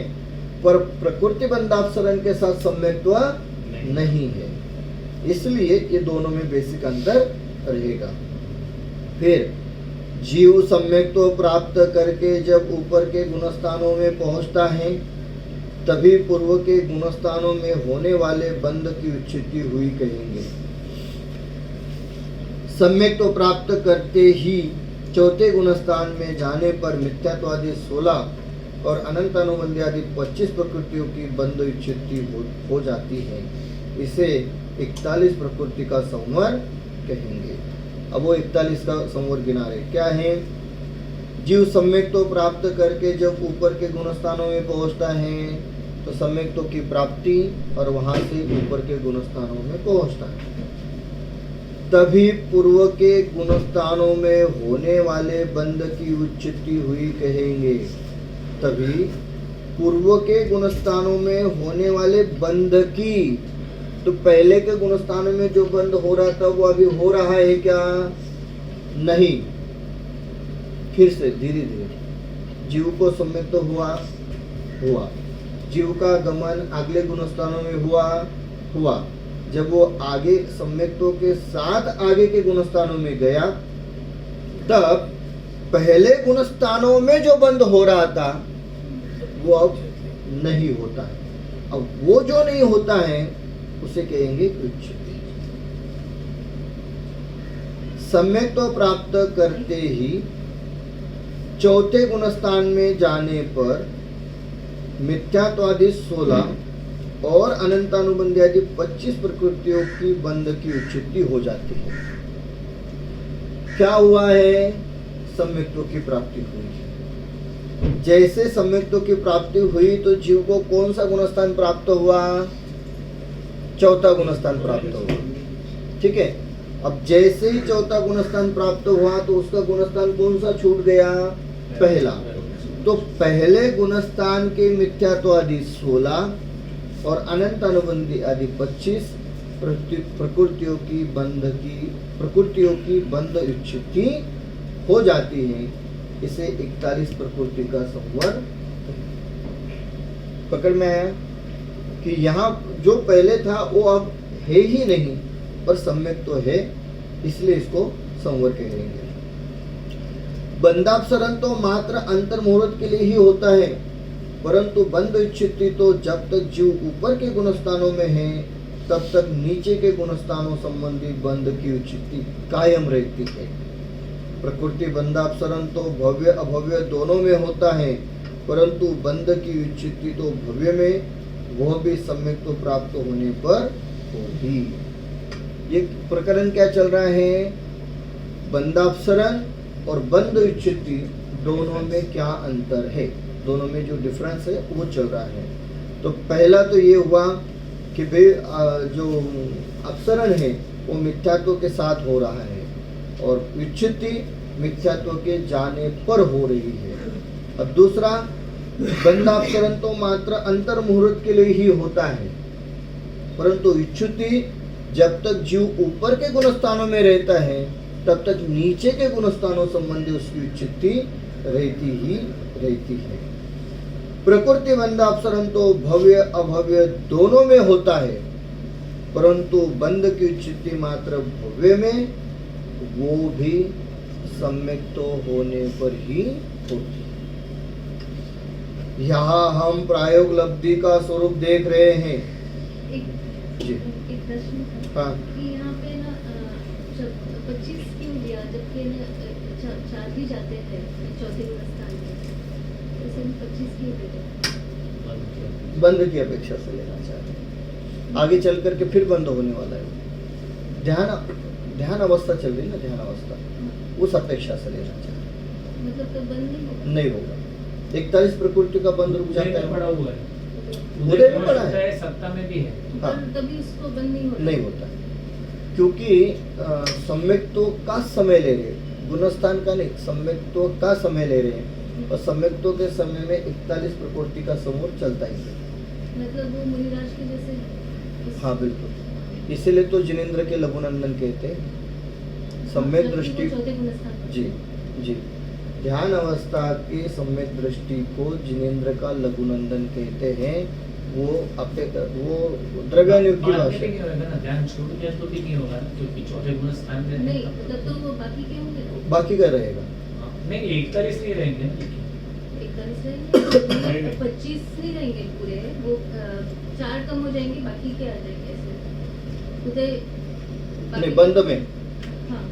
पर प्रकृति बंधापसरण के साथ सम्यक्त्व नहीं है। इसलिए ये दोनों में बेसिक अंतर रहेगा। फिर जीव सम्यक्त्व प्राप्त करके जब ऊपर के गुणस्थानों में पहुंचता है, तभी पूर्व के गुणस्थानों में होने वाले बंध की उच्चिति हुई कहेंगे। सम्यक्त्व प्राप्त करते ही चौथे गुणस्थान में जाने पर मिथ्यात्वादि 16 और अनंत अनुबंधी आदि 25 प्रकृतियों की बंध उच्चिति हो जाती है। इसे 41 प्रकृति का संवर कहेंगे। अब वो 41 का संवर गिना रहे क्या है। जीव सम्यक्त्व प्राप्त करके जब ऊपर के गुणस्थानों में पहुंचता है, तो सम्यक्त्व की प्राप्ति और वहां से ऊपर के गुणस्थानों में पहुंचता है, तभी पूर्व के गुणस्थानों में होने वाले बंध की उच्चिति हुई कहेंगे। तभी पूर्व के गुणस्थानों में होने वाले बंध की, तो पहले के गुणस्थानों में जो बंध हो रहा था वो अभी हो रहा है क्या? नहीं। फिर से धीरे धीरे जीव को सम्यक्त्व हुआ, जीव का गमन अगले गुणस्थानों में हुआ। जब वो आगे सम्यक्त्व के साथ आगे के गुणस्थानों में गया, तब पहले गुणस्थानों में जो बंध हो रहा था वो अब नहीं होता है। अब वो जो नहीं होता है उसे कहेंगे उच्चिति। सम्यक्त्व प्राप्त करते ही चौथे गुणस्थान में जाने पर मिथ्यात्वादि 16 और अनंतानुबंधी आदि 25 प्रकृतियों की बंध की उच्चिति हो जाती है। क्या हुआ है? सम्यक्त्व की प्राप्ति हुई। जैसे सम्यक्त्व की प्राप्ति हुई तो जीव को कौन सा गुणस्थान प्राप्त हुआ? चौथा गुणस्थान प्राप्त हुआ। ठीक है। अब जैसे ही चौथा गुणस्थान प्राप्त हुआ तो उसका गुणस्थान कौन सा छूट गया? पहला। तो पहले गुणस्थान के मिथ्यात्व आदि 16 और अनंत अनुबंधी आदि 25 प्रकृतियों की बंध उच्चिति हो जाती है। इसे 41 प्रकृति का संवर पकड़ में आया कि यहाँ जो पहले था वो अब है ही नहीं, पर सम्यक तो है, इसलिए इसको संवर कहेंगे। बंधापसरण तो मात्र अंतर मुहूर्त के लिए ही होता है, परंतु बंध उच्चिति तो जब तक जीव ऊपर के गुणस्थानों में है तब तक नीचे के गुणस्थानों संबंधी बंध की उच्चिति कायम रहती है। प्रकृति बंधापसरण तो भव्य अभव्य दोनों में होता है, परंतु बंध की उच्चिति तो भव्य में, वह भी सम्यक तो प्राप्त होने पर होगी। ये प्रकरण क्या चल रहा है? बंधापसरण और बंध उच्चिति दोनों में क्या अंतर है, दोनों में जो डिफरेंस है वो चल रहा है। तो पहला तो ये हुआ कि भाई जो अपसरण है वो मिथ्यात्व के साथ हो रहा है और उच्चिति मिथ्यात्व के जाने पर हो रही है। अब दूसरा, बंधापसरण तो मात्र अंतर मुहूर्त के लिए ही होता है, परंतु उच्चिति जब तक जीव ऊपर के गुणस्थानों में रहता है तब तक नीचे के गुणस्थानों संबंधी उसकी उच्चिति रहती है। प्रकृति बंधापसरण तो भव्य अभव्य दोनों में होता है, परंतु बंध की उच्चिति मात्र भव्य में, वो भी सम्यक तो होने पर ही होती है। यहाँ हम प्रायोग लब्धि का स्वरूप देख रहे हैं। एक प्रश्न था कि यहाँ पे ना 25 क्यों लिया, जबकि 4 ही जाते हैं चौथे गुणस्थान में, इसे 25 क्यों ले रहे? बंध की अपेक्षा से लेना चाहते हैं, आगे चल करके फिर बंद होने वाला है। ध्यान अवस्था चल रही है ना, ध्यान अवस्था, उस अपेक्षा से लेना चाहते हैं। मतलब तो बंद नहीं होगा। 41 प्रकृति का बंध रुक जाता है, पड़ा हुआ है, उदय में पड़ा है, सत्ता में भी है। हाँ, तभी उसको बंद नहीं होता है, क्योंकि सम्यक्त्व का समय ले रहे हैं, गुणस्थान का नहीं, सम्यक्त्व का समय ले रहे हैं, और सम्यक्त्व के समय में 41 प्रकृति का समूह चलता ही है। मतलब वो मुनिराज के जैसे। हाँ बिल्कुल, इसीलिए तो जिनेंद्र के लघुनंदन कहते हैं। सम्यक जबकि वो दृष्टि, चौथे गुणस्थान पर जी जी, ध्यान अवस्था की सम्यक दृष्टि को जिनेंद्र का लघुनंदन कहते हैं। वो द्रव्यानुग की बाद में भाषा भी नहीं होगा ना, ध्यान छूट गया तो भी नहीं होगा ना, क्योंकि चौथे गुण स्थान पे नहीं, तब तो वो बाकी के होंगे ना। बाकी का रहेगा। हाँ, नहीं 41 नहीं रहेंगे ना, लेकिन 41 रहेंगे, 25 नहीं रहेंगे पूरे, वो 4 कम हो जाएंगे, बाकी के आ जाएंगे ऐसे उदय। नहीं, बंद में हाँ,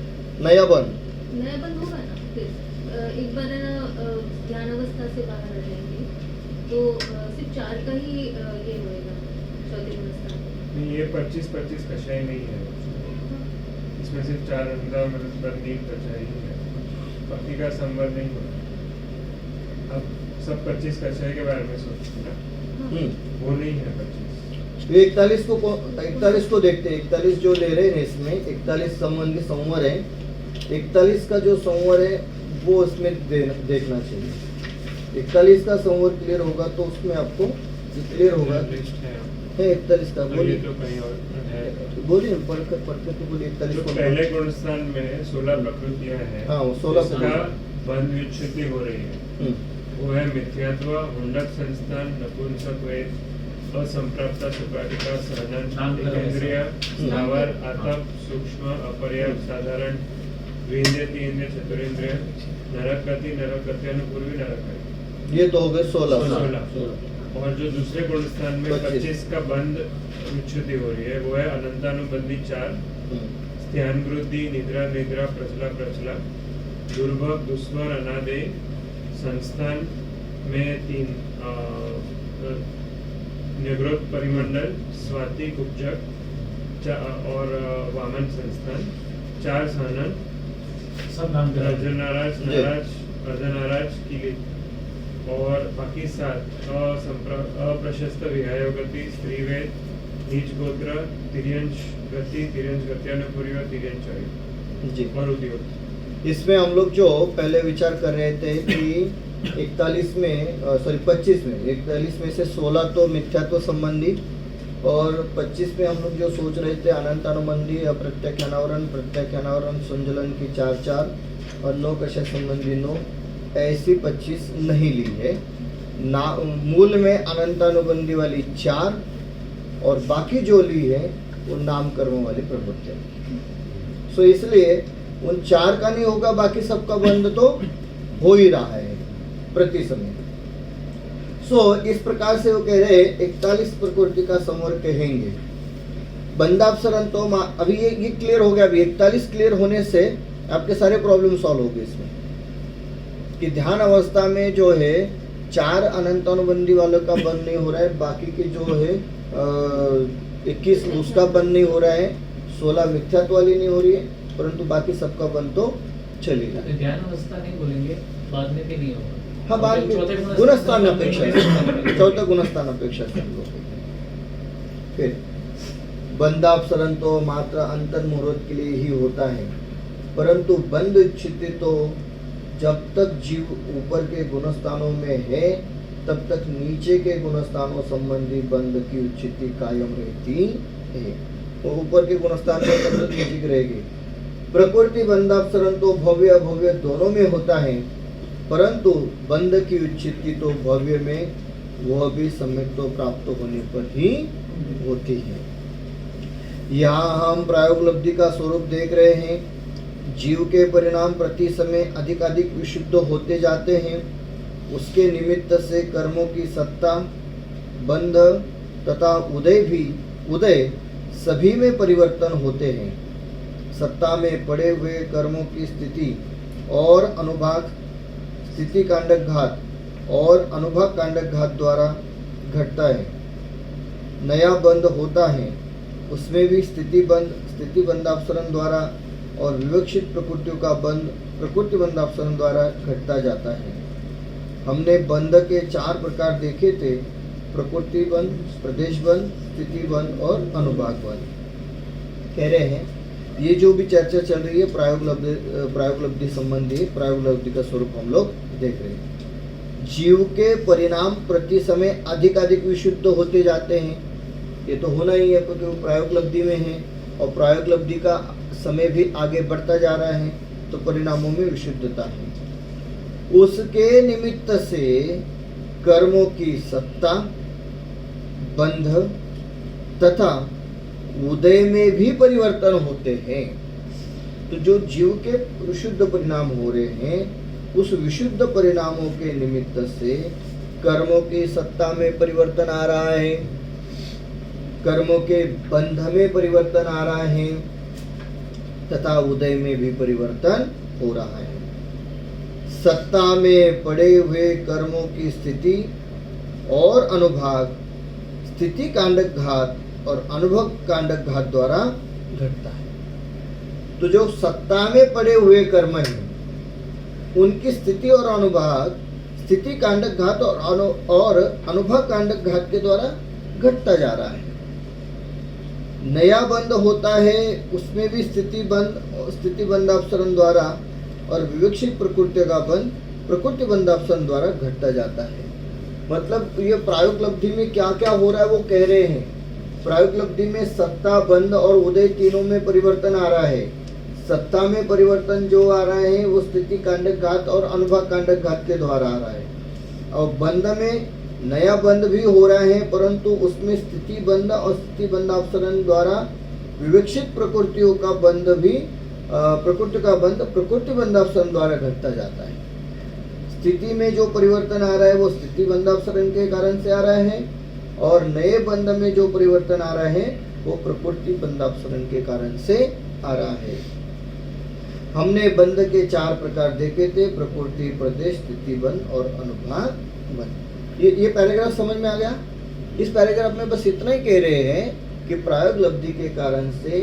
नया बंद, नया बंद होगा ना फिर। एक बार है ना ध्यान अवस्था से बाहर आ जाएंगे तो सिर्फ 4 का ही ये होएगा चौथे गुणस्थान। नहीं, ये 25 कषाय नहीं है, इसमें सिर्फ 4 अंधा बंदी कषाय ही है, बाकी का संबंध नहीं होता। अब सब 25 कषाय के बारे में सोचते हैं ना, वो नहीं है 25। तो 41 को देखते हैं। 41 जो ले रहे हैं इसमें 41 संबंधी संवर है। 41 का जो संवर है वो इसमें देखना चाहिए। 41 का संवर क्लियर होगा तो उसमें आपको क्लियर होगा लिस्ट है, है 41 का। तो ये बोलिए तो कहीं और है। बोलिए पढ़कर तो बोलिए 41 तो को। पहले गुणस्थान में 16 प्रकृतियां हैं। हाँ, वो 16 जिसका बंध विच्छेदी हो रही है। वो है मिथ्यात्व, हुंडक संस्थान, नपुंसक वेद, असंप्राप्ता सुपाटिका, सहनन, एकेंद्रिय, स्थावर, आतप, सूक्ष्म, अपर्याप्त, साधारण, द्विंद्रिय, तीन्द्रिय, चतुरेंद्रिय, नरकति, नरकत्यानुपूर्वी, नरकति। ये तो हो गए 16। और जो दूसरे गुणस्थान में 25 का बंध विच्छेदी हो रही है वो है अनंतानुबंधी 4, ध्यान वृद्धि, निद्रा निद्रा, प्रचला प्रचला, दुर्भग, दुस्वर, अनादे, संस्थान में 3, निवृत्त परिमंडल, स्वाति, कुब्जक और वामन संस्थान, 4 सहनन, सब नाम करा अर्धनाराज, नाराज, अर्धनाराज की, और बाकी 7 अप्रशस्त विहाय गति, स्त्रीवेद, नीच गोत्र, तिर्यंश गति, तिर्यंश गत्यानुपूर्वी और तिर्यंश आयु जी। और उद्योग। इसमें हम लोग जो पहले विचार कर रहे थे कि 41 में 25 में 41 में से 16 तो मिथ्यात्व संबंधी और 25 में हम लोग जो सोच रहे थे अनंतानुबंधी, अप्रत्याख्यानावरण, प्रत्याख्यानावरण, संजलन की 4 और 9 कषय संबंधी 9, ऐसी 25 नहीं ली है ना। मूल में अनंतानुबंधी वाली 4 और बाकी जो ली है वो नाम कर्म वाली प्रवृत्ति। सो इसलिए उन 4 का नहीं होगा, बाकी सबका बंध तो हो ही रहा है प्रति समय। सो इस प्रकार से वो कह रहे 41 प्रकृति का संवर कहेंगे। बंधापसरण तो अभी ये क्लियर हो गया। अभी 41 क्लियर होने से आपके सारे प्रॉब्लम सॉल्व हो गए इसमें कि ध्यान अवस्था में जो है 4 अनंतानुबंधी वालों का बंद नहीं हो रहा है, बाकी के जो है 21 उसका बंद नहीं हो रहा है, 16 मिथ्यात्व वाली नहीं हो रही है, परंतु बाकी सबका बंद तो चलेगा। तो ध्यान अवस्था नहीं बोलेंगे, बाद में भी नहीं होगा। हाँ, बाद में चौथे गुणस्थान अपेक्षा में चौथा गुणस्थान अपेक्षा से हम लोग फिर बंधापसरण तो मात्र अंतर मुहूर्त के लिए ही होता है, परंतु बंध स्थिति तो जब तक जीव ऊपर के गुणस्थानों में है तब तक नीचे के गुणस्थानों संबंधी बंध की स्थिति कायम रहती है। तो ऊपर के गुणस्थान में तब तक नीचे की रहेगी। प्रकृति बंधापसरण तो भव्य अभव्य दोनों में होता है, परंतु बंध की स्थिति तो भव्य में वह भी सम्यक तो प्राप्त होने पर ही होती है। यहाँ हम प्रायोपलब्धि का स्वरूप देख रहे हैं। जीव के परिणाम प्रति समय अधिकाधिक विशुद्ध होते जाते हैं। उसके निमित्त से कर्मों की सत्ता, बंध तथा उदय सभी में परिवर्तन होते हैं। सत्ता में पड़े हुए कर्मों की स्थिति और अनुभाग स्थिति कांडक घात और अनुभाग कांडक घात द्वारा घटता है। नया बंध होता है, उसमें भी स्थिति बंधापसरण द्वारा और विवक्षित प्रकृतियों का बंध प्रकृति बंधापसरण द्वारा घटता जाता है। हमने बंध के 4 प्रकार देखे थे, प्रकृति बंध, प्रदेश बंध, स्थिति बंध और अनुभाग बंध। कह रहे हैं ये जो भी चर्चा चल रही है प्रायोपलब्धि संबंधी, प्रायोपलब्धि का स्वरूप हम लोग देख रहे हैं। जीव के परिणाम प्रति समय अधिकाधिक विशुद्ध होते जाते हैं। ये तो होना ही है क्योंकि वो प्रायोगलब्धि में है और प्रायोगलब्धि का समय भी आगे बढ़ता जा रहा है, तो परिणामों में विशुद्धता है। उसके निमित्त से कर्मों की सत्ता, बंध तथा उदय में भी परिवर्तन होते हैं। तो जो जीव के विशुद्ध परिणाम हो रहे हैं, उस विशुद्ध परिणामों के निमित्त से कर्मों की सत्ता में परिवर्तन आ रहा है, कर्मों के बंध में परिवर्तन आ रहा है तथा उदय में भी परिवर्तन हो रहा है। सत्ता में पड़े हुए कर्मों की स्थिति और अनुभाग स्थिति कांडक घात और अनुभव कांडक घात द्वारा घटता है। तो जो सत्ता में पड़े हुए कर्म हैं, उनकी स्थिति और अनुभाग स्थिति कांडक घात और अनुभव कांडक घात के द्वारा घटता जा रहा है। नया बंध होता है, उसमें भी स्थिति बंध अपसरण द्वारा और विवक्षित प्रकृति का बंध प्रकृति बंध अपसरण द्वारा घटता जाता है। मतलब ये प्रायोगलब्धि में क्या क्या हो रहा है वो कह रहे हैं। प्रायोगलब्धि में सत्ता, बंध और उदय तीनों में परिवर्तन आ रहा है। सत्ता में परिवर्तन जो आ रहा है वो स्थिति कांडक घात और अनुभव कांडक घात के द्वारा आ रहा है, और बंध में नया बंध भी हो रहा है, परंतु उसमें स्थिति बंध और स्थिति बंध अपसरण द्वारा विवक्षित प्रकृतियों का बंध भी प्रकृति का बंध प्रकृति बंध अपसरण द्वारा घटता जाता है। स्थिति में जो परिवर्तन आ रहा है वो स्थिति बंध अपसरण के कारण से आ रहा है, और नए बंध में जो परिवर्तन आ रहा है वो प्रकृति बंध अपसरण के कारण से आ रहा है। हमने बंध के 4 प्रकार देखे थे, प्रकृति, प्रदेश, स्थिति बंध और अनुभाग बंध। ये पैराग्राफ समझ में आ गया। इस पैराग्राफ में बस इतना ही कह रहे हैं कि प्रायोगलब्धि के कारण से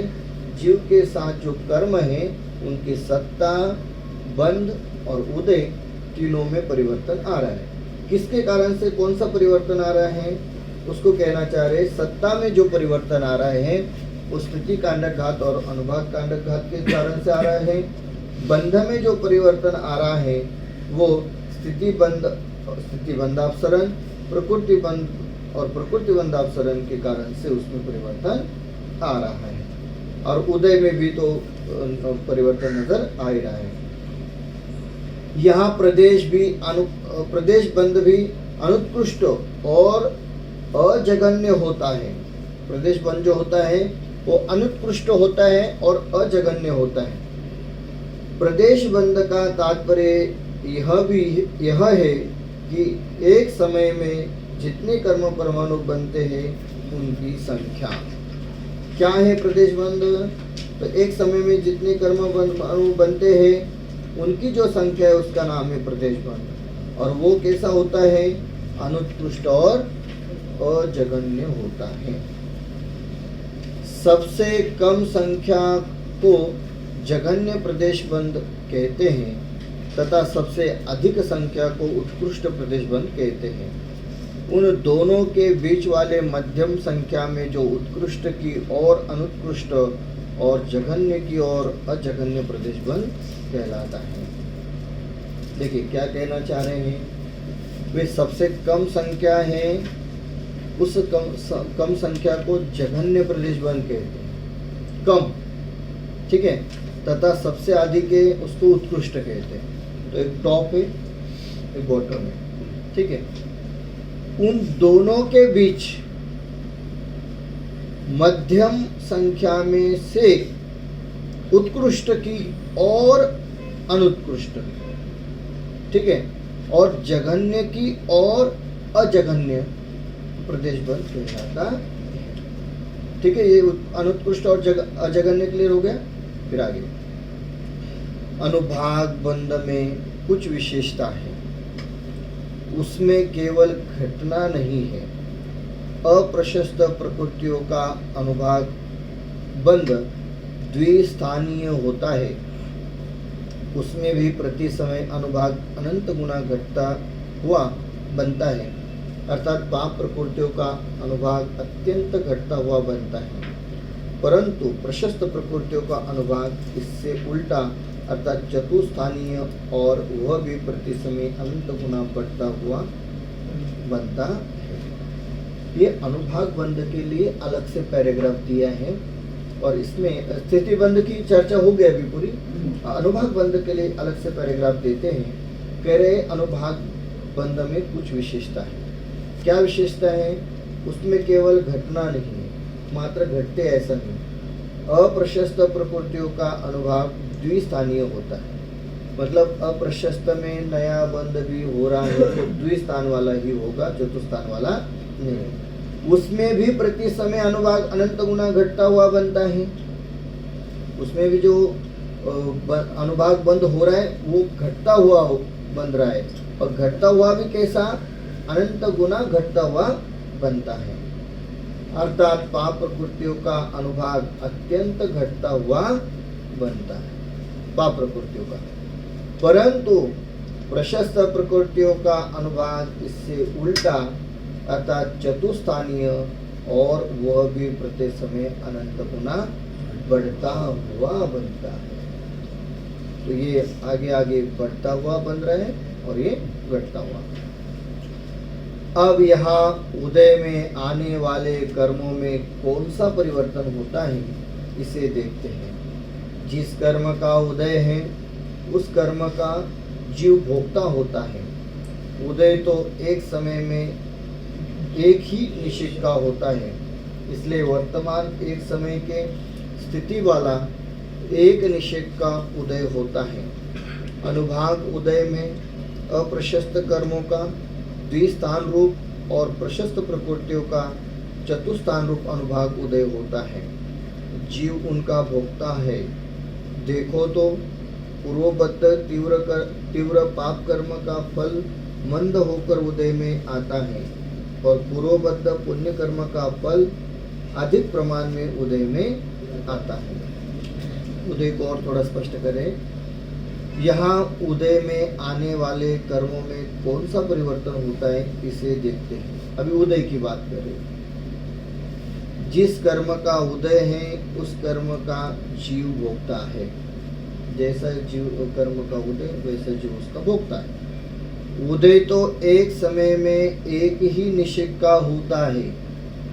जीव के साथ जो कर्म है उनकी सत्ता, बंध और उदय तीनों में परिवर्तन आ रहा है। किसके कारण से कौन सा परिवर्तन आ रहा है उसको कहना चाह रहे। सत्ता में जो परिवर्तन आ रहा है वो स्थिति कांडक घात और अनुभाग कांडक घात के कारण से आ रहा है। बंध में जो परिवर्तन आ रहा है वो स्थिति बंध अपसरण, प्रकृति बंध और प्रकृति बंध अपसरण के कारण से उसमें परिवर्तन आ रहा है, और उदय में भी तो परिवर्तन नजर आ ही रहा है। यहाँ प्रदेश बंध भी अनुत्कृष्ट और अजघन्य होता है। प्रदेश बंध जो होता है वो अनुत्कृष्ट होता है और अजघन्य होता है। प्रदेश बंध का तात्पर्य यह है कि एक समय में जितने कर्म परमाणु बनते हैं उनकी संख्या। क्या है प्रदेश बंध? तो एक समय में जितने कर्म परमाणु बनते हैं उनकी जो संख्या है उसका नाम है प्रदेश बंध, और वो कैसा होता है? अनुत्कृष्ट और अजघन्य होता है। सबसे कम संख्या को जघन्य प्रदेश बंध कहते हैं तथा सबसे अधिक संख्या को उत्कृष्ट प्रदेश बंध कहते हैं। उन दोनों के बीच वाले मध्यम संख्या में जो उत्कृष्ट की और अनुत्कृष्ट और जघन्य की और अजघन्य प्रदेश बंध कहलाता है। देखिए क्या कहना चाह रहे हैं। वे सबसे कम संख्या है, उस कम संख्या को जघन्य प्रदेश बंध कहते हैं, कम, ठीक है, तथा सबसे अधिक है उसको उत्कृष्ट कहते हैं। तो एक टॉप है एक बॉटम है, ठीक है। उन दोनों के बीच मध्यम संख्या में से उत्कृष्ट की और अनुत्कृष्ट, ठीक है, और जघन्य की और अजघन्य प्रदेश बंध कहलाता है, ठीक है। ये अनुत्कृष्ट और अजघन्य क्लियर हो गया। फिर आगे अनुभाग बंध में कुछ विशेषता है, उसमें केवल घटना नहीं है। अप्रशस्त प्रकृतियों का अनुभाग बंध द्विस्थानीय होता है, उसमें भी प्रति समय अनुभाग अनंत गुना घटता हुआ बनता है, अर्थात पाप प्रकृतियों का अनुभाग अत्यंत घटता हुआ बनता है। परंतु प्रशस्त प्रकृतियों का अनुभाग इससे उल्टा अर्थात चतुस्थानीय और वह भी प्रति समय अनंत गुना बढ़ता हुआ बनता है। ये अनुभाग बंध के लिए अलग से पैराग्राफ दिया है और इसमें स्थिति बंध की चर्चा हो गई अभी पूरी। अनुभाग बंध के लिए अलग से पैराग्राफ देते हैं। कह रहे अनुभाग बंध में कुछ विशेषता है। क्या विशेषता है? उसमें केवल घटना नहीं है, मात्र घटते ऐसा नहीं। अप्रशस्त प्रकृतियों का अनुभाग द्विस्थानीय होता है, मतलब अप्रशस्त में नया बंध भी हो रहा है तो द्विस्थान वाला ही होगा, चतुस्थान वाला नहीं। उसमें भी प्रति समय अनुभाग अनंत गुना घटता हुआ बनता है। उसमें भी जो अनुभाग बंद हो रहा है वो घटता हुआ बन रहा है, और घटता हुआ भी कैसा? अनंत गुना घटता हुआ बनता है। अर्थात पाप प्रकृतियों का अनुभाग अत्यंत घटता हुआ बनता है, पाप प्रकृतियों का। परंतु प्रशस्त प्रकृतियों का अनुभाग इससे उल्टा, अर्थात चतुस्थानीय, और वह भी प्रत्येक समय अनंत गुना बढ़ता हुआ बनता है। तो ये आगे आगे बढ़ता हुआ बन रहा है और ये घटता हुआ। अब यहाँ उदय में आने वाले कर्मों में कौन सा परिवर्तन होता है इसे देखते हैं। जिस कर्म का उदय है उस कर्म का जीव भोक्ता होता है। उदय तो एक समय में एक ही निश्चित का होता है, इसलिए वर्तमान एक समय के स्थिति वाला एक निश्चित का उदय होता है। अनुभाग उदय में अप्रशस्त कर्मों का द्विस्थान रूप और प्रशस्त प्रकृतियों का चतुस्थान रूप अनुभाग उदय होता है। जीव उनका भोक्ता है। देखो तो पूर्वबद्ध तीव्र पाप कर्म का फल मंद होकर उदय में आता है और पूर्वबद्ध पुण्य कर्म का फल अधिक प्रमाण में उदय में आता है। उदय को और थोड़ा स्पष्ट करें। यहाँ उदय में आने वाले कर्मों में कौन सा परिवर्तन होता है इसे देखते हैं। अभी उदय की बात करें। जिस कर्म का उदय है उस कर्म का जीव भोगता है। जैसा जीव कर्म का उदय वैसा जीव उसका भोगता है। उदय तो एक समय में एक ही निश्चय का होता है।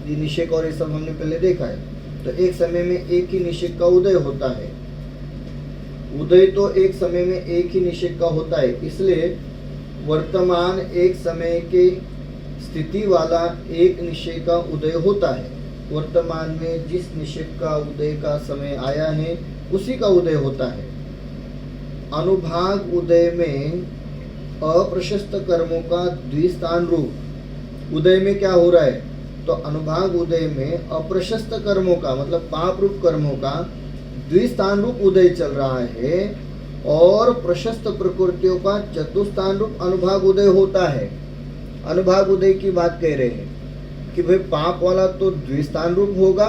ये निश्चय और ये सब हमने पहले देखा है। तो एक समय में एक ही निश्चय का उदय होता है। उदय तो एक समय में एक ही निश्चय का होता है, इसलिए वर्तमान एक समय के स्थिति वाला एक निश्चय का उदय होता है। वर्तमान में जिस निश्चय का उदय का समय आया है उसी का उदय होता है। अनुभाग उदय में अप्रशस्त कर्मों का द्विस्थान रूप उदय में क्या हो रहा है? तो अनुभाग उदय में अप्रशस्त कर्मों का मतलब पाप रूप कर्मों का द्विस्थान रूप उदय चल रहा है और प्रशस्त प्रकृतियों का चतुस्थान रूप अनुभाग उदय होता है। अनुभाग उदय की बात कह रहे हैं कि भाई पाप वाला तो द्विस्थान रूप होगा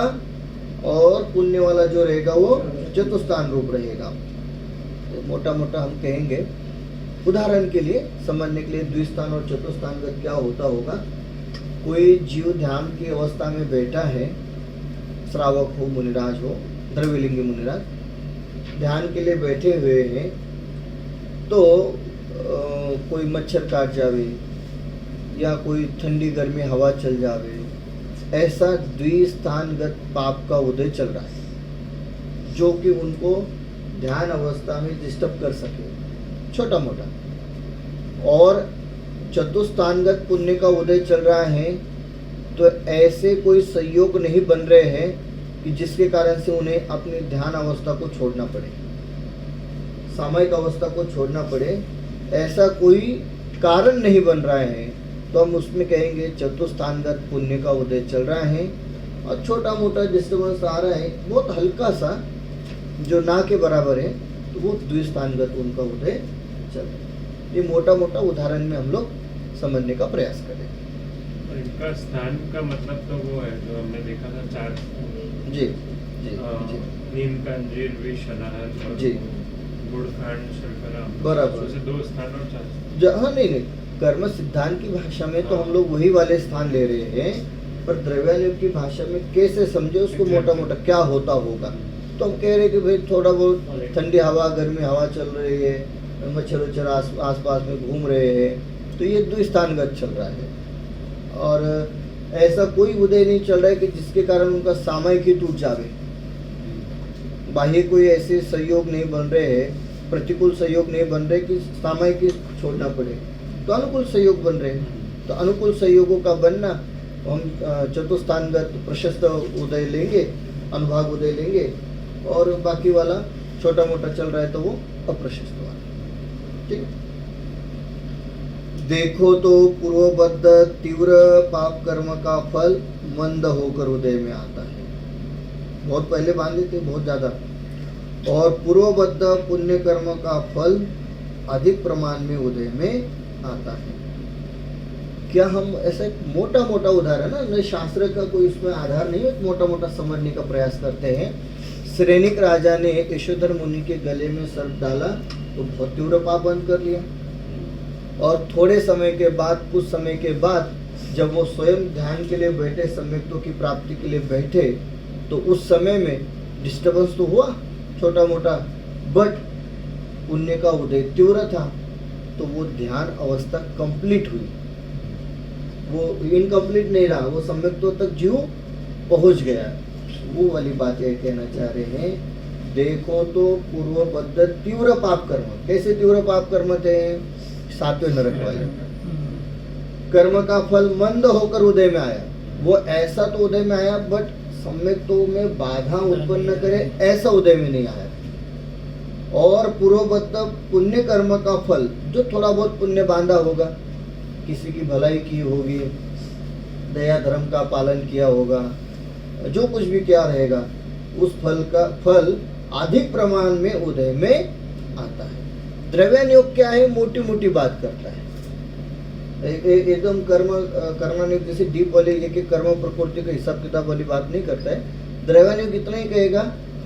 और पुण्य वाला जो रहेगा वो चतुस्थान रूप रहेगा। तो मोटा मोटा हम कहेंगे उदाहरण के लिए समझने के लिए द्विस्थान और चतुस्थान का क्या होता होगा। कोई जीव ध्यान की अवस्था में बैठा है, श्रावक हो, मुनिराज हो, द्रव्यलिंगी मुनिराज ध्यान के लिए बैठे हुए हैं, तो कोई मच्छर काट जावे या कोई ठंडी गर्मी हवा चल जावे, ऐसा द्विस्थानगत पाप का उदय चल रहा है जो कि उनको ध्यान अवस्था में डिस्टर्ब कर सके, छोटा मोटा। और चतुस्थानगत पुण्य का उदय चल रहा है, तो ऐसे कोई संयोग नहीं बन रहे हैं कि जिसके कारण से उन्हें अपनी ध्यान अवस्था को छोड़ना पड़े, सामयिक अवस्था को छोड़ना पड़े, ऐसा कोई कारण नहीं बन रहा है। तो हम उसमें कहेंगे चतुस्थानगत पुण्य का उदय चल रहा है और छोटा मोटा डिस्टर्बेंस आ रहा है, बहुत हल्का सा जो ना के बराबर है, तो वो द्विस्थानगत उनका उदय चल रहा है। ये मोटा मोटा उदाहरण में हम लोग समझने का प्रयास करें। और इनका स्थान का मतलब तो वो है जो हमने देखा था 4 जी जी जी नीम का अंजीर विष अनार और जी गुड़खांड शर्करा, बराबर। उससे 2 स्थान और 4। हाँ नहीं, कर्म सिद्धांत की भाषा में तो हम लोग वही वाले स्थान ले रहे हैं, पर द्रव्यानुग की भाषा में कैसे समझे उसको मोटा मोटा क्या होता होगा। तो हम कह रहे कि भाई थोड़ा बहुत ठंडी हवा गर्मी हवा चल रही है, मच्छर उच्छर आस पास में घूम रहे हैं, तो ये द्विस्थानगत चल रहा है। और ऐसा कोई उदय नहीं चल रहा है कि जिसके कारण उनका सामयिक ही टूट जावे। बाह्य कोई ऐसे सहयोग नहीं बन रहे हैं, प्रतिकूल सहयोग नहीं बन रहे कि सामयिक ही छोड़ना पड़े, तो अनुकूल सहयोग बन रहे हैं। तो अनुकूल सहयोगों का बनना, हम चतुस्थानगत प्रशस्त उदय लेंगे, अनुभाग उदय लेंगे, और बाकी वाला छोटा मोटा चल रहा है तो वो अप्रशस्त वाला। ठीक है। देखो तो पूर्वबद्ध तीव्र पाप कर्म का फल मंद होकर उदय में आता है। बहुत पहले बांध लेते बहुत ज्यादा। और पूर्वबद्ध पुण्य कर्म का फल अधिक प्रमाण में उदय में आता है। क्या हम ऐसा एक मोटा मोटा उदाहरण ना, शास्त्र का कोई इसमें आधार नहीं है, मोटा मोटा समझने का प्रयास करते हैं। श्रेणिक राजा ने यशोधर मुनि के गले में सर्प डाला तो बहुत तीव्र पाप बंद कर लिया, और थोड़े समय के बाद, कुछ समय के बाद जब वो स्वयं ध्यान के लिए बैठे, सम्यक्तों की प्राप्ति के लिए बैठे, तो उस समय में डिस्टर्बेंस तो हुआ छोटा मोटा, बट पुण्य का उदय तीव्र था, तो वो ध्यान अवस्था कंप्लीट हुई, वो इनकम्प्लीट नहीं रहा, वो सम्यक्तों तक जीव पहुंच गया। वो वाली बात ये कहना चाह रहे हैं। देखो तो पूर्वबद्ध तीव्र पाप कर्म, कैसे तीव्र पाप कर्म थे? 7वें नरक वाले कर्म का फल मंद होकर उदय में आया। वो ऐसा तो उदय में आया, बट सम्यक्तों में बाधा उत्पन्न करे ऐसा उदय में नहीं आया। और पूर्वबद्ध पुण्य कर्म का फल, जो थोड़ा बहुत पुण्य बांधा होगा, किसी की भलाई की होगी, दया धर्म का पालन किया होगा, जो कुछ भी क्या रहेगा, उस फल का फल अधिक प्रमाण में उदय में आता है। द्रव्यान योग क्या है? मोटी मोटी बात करता है, एकदम कर्म योग जैसे डीप वाले एक कर्म प्रकृति का हिसाब किताब वाली बात नहीं करता है। द्रव्यान योग इतना ही कहेगा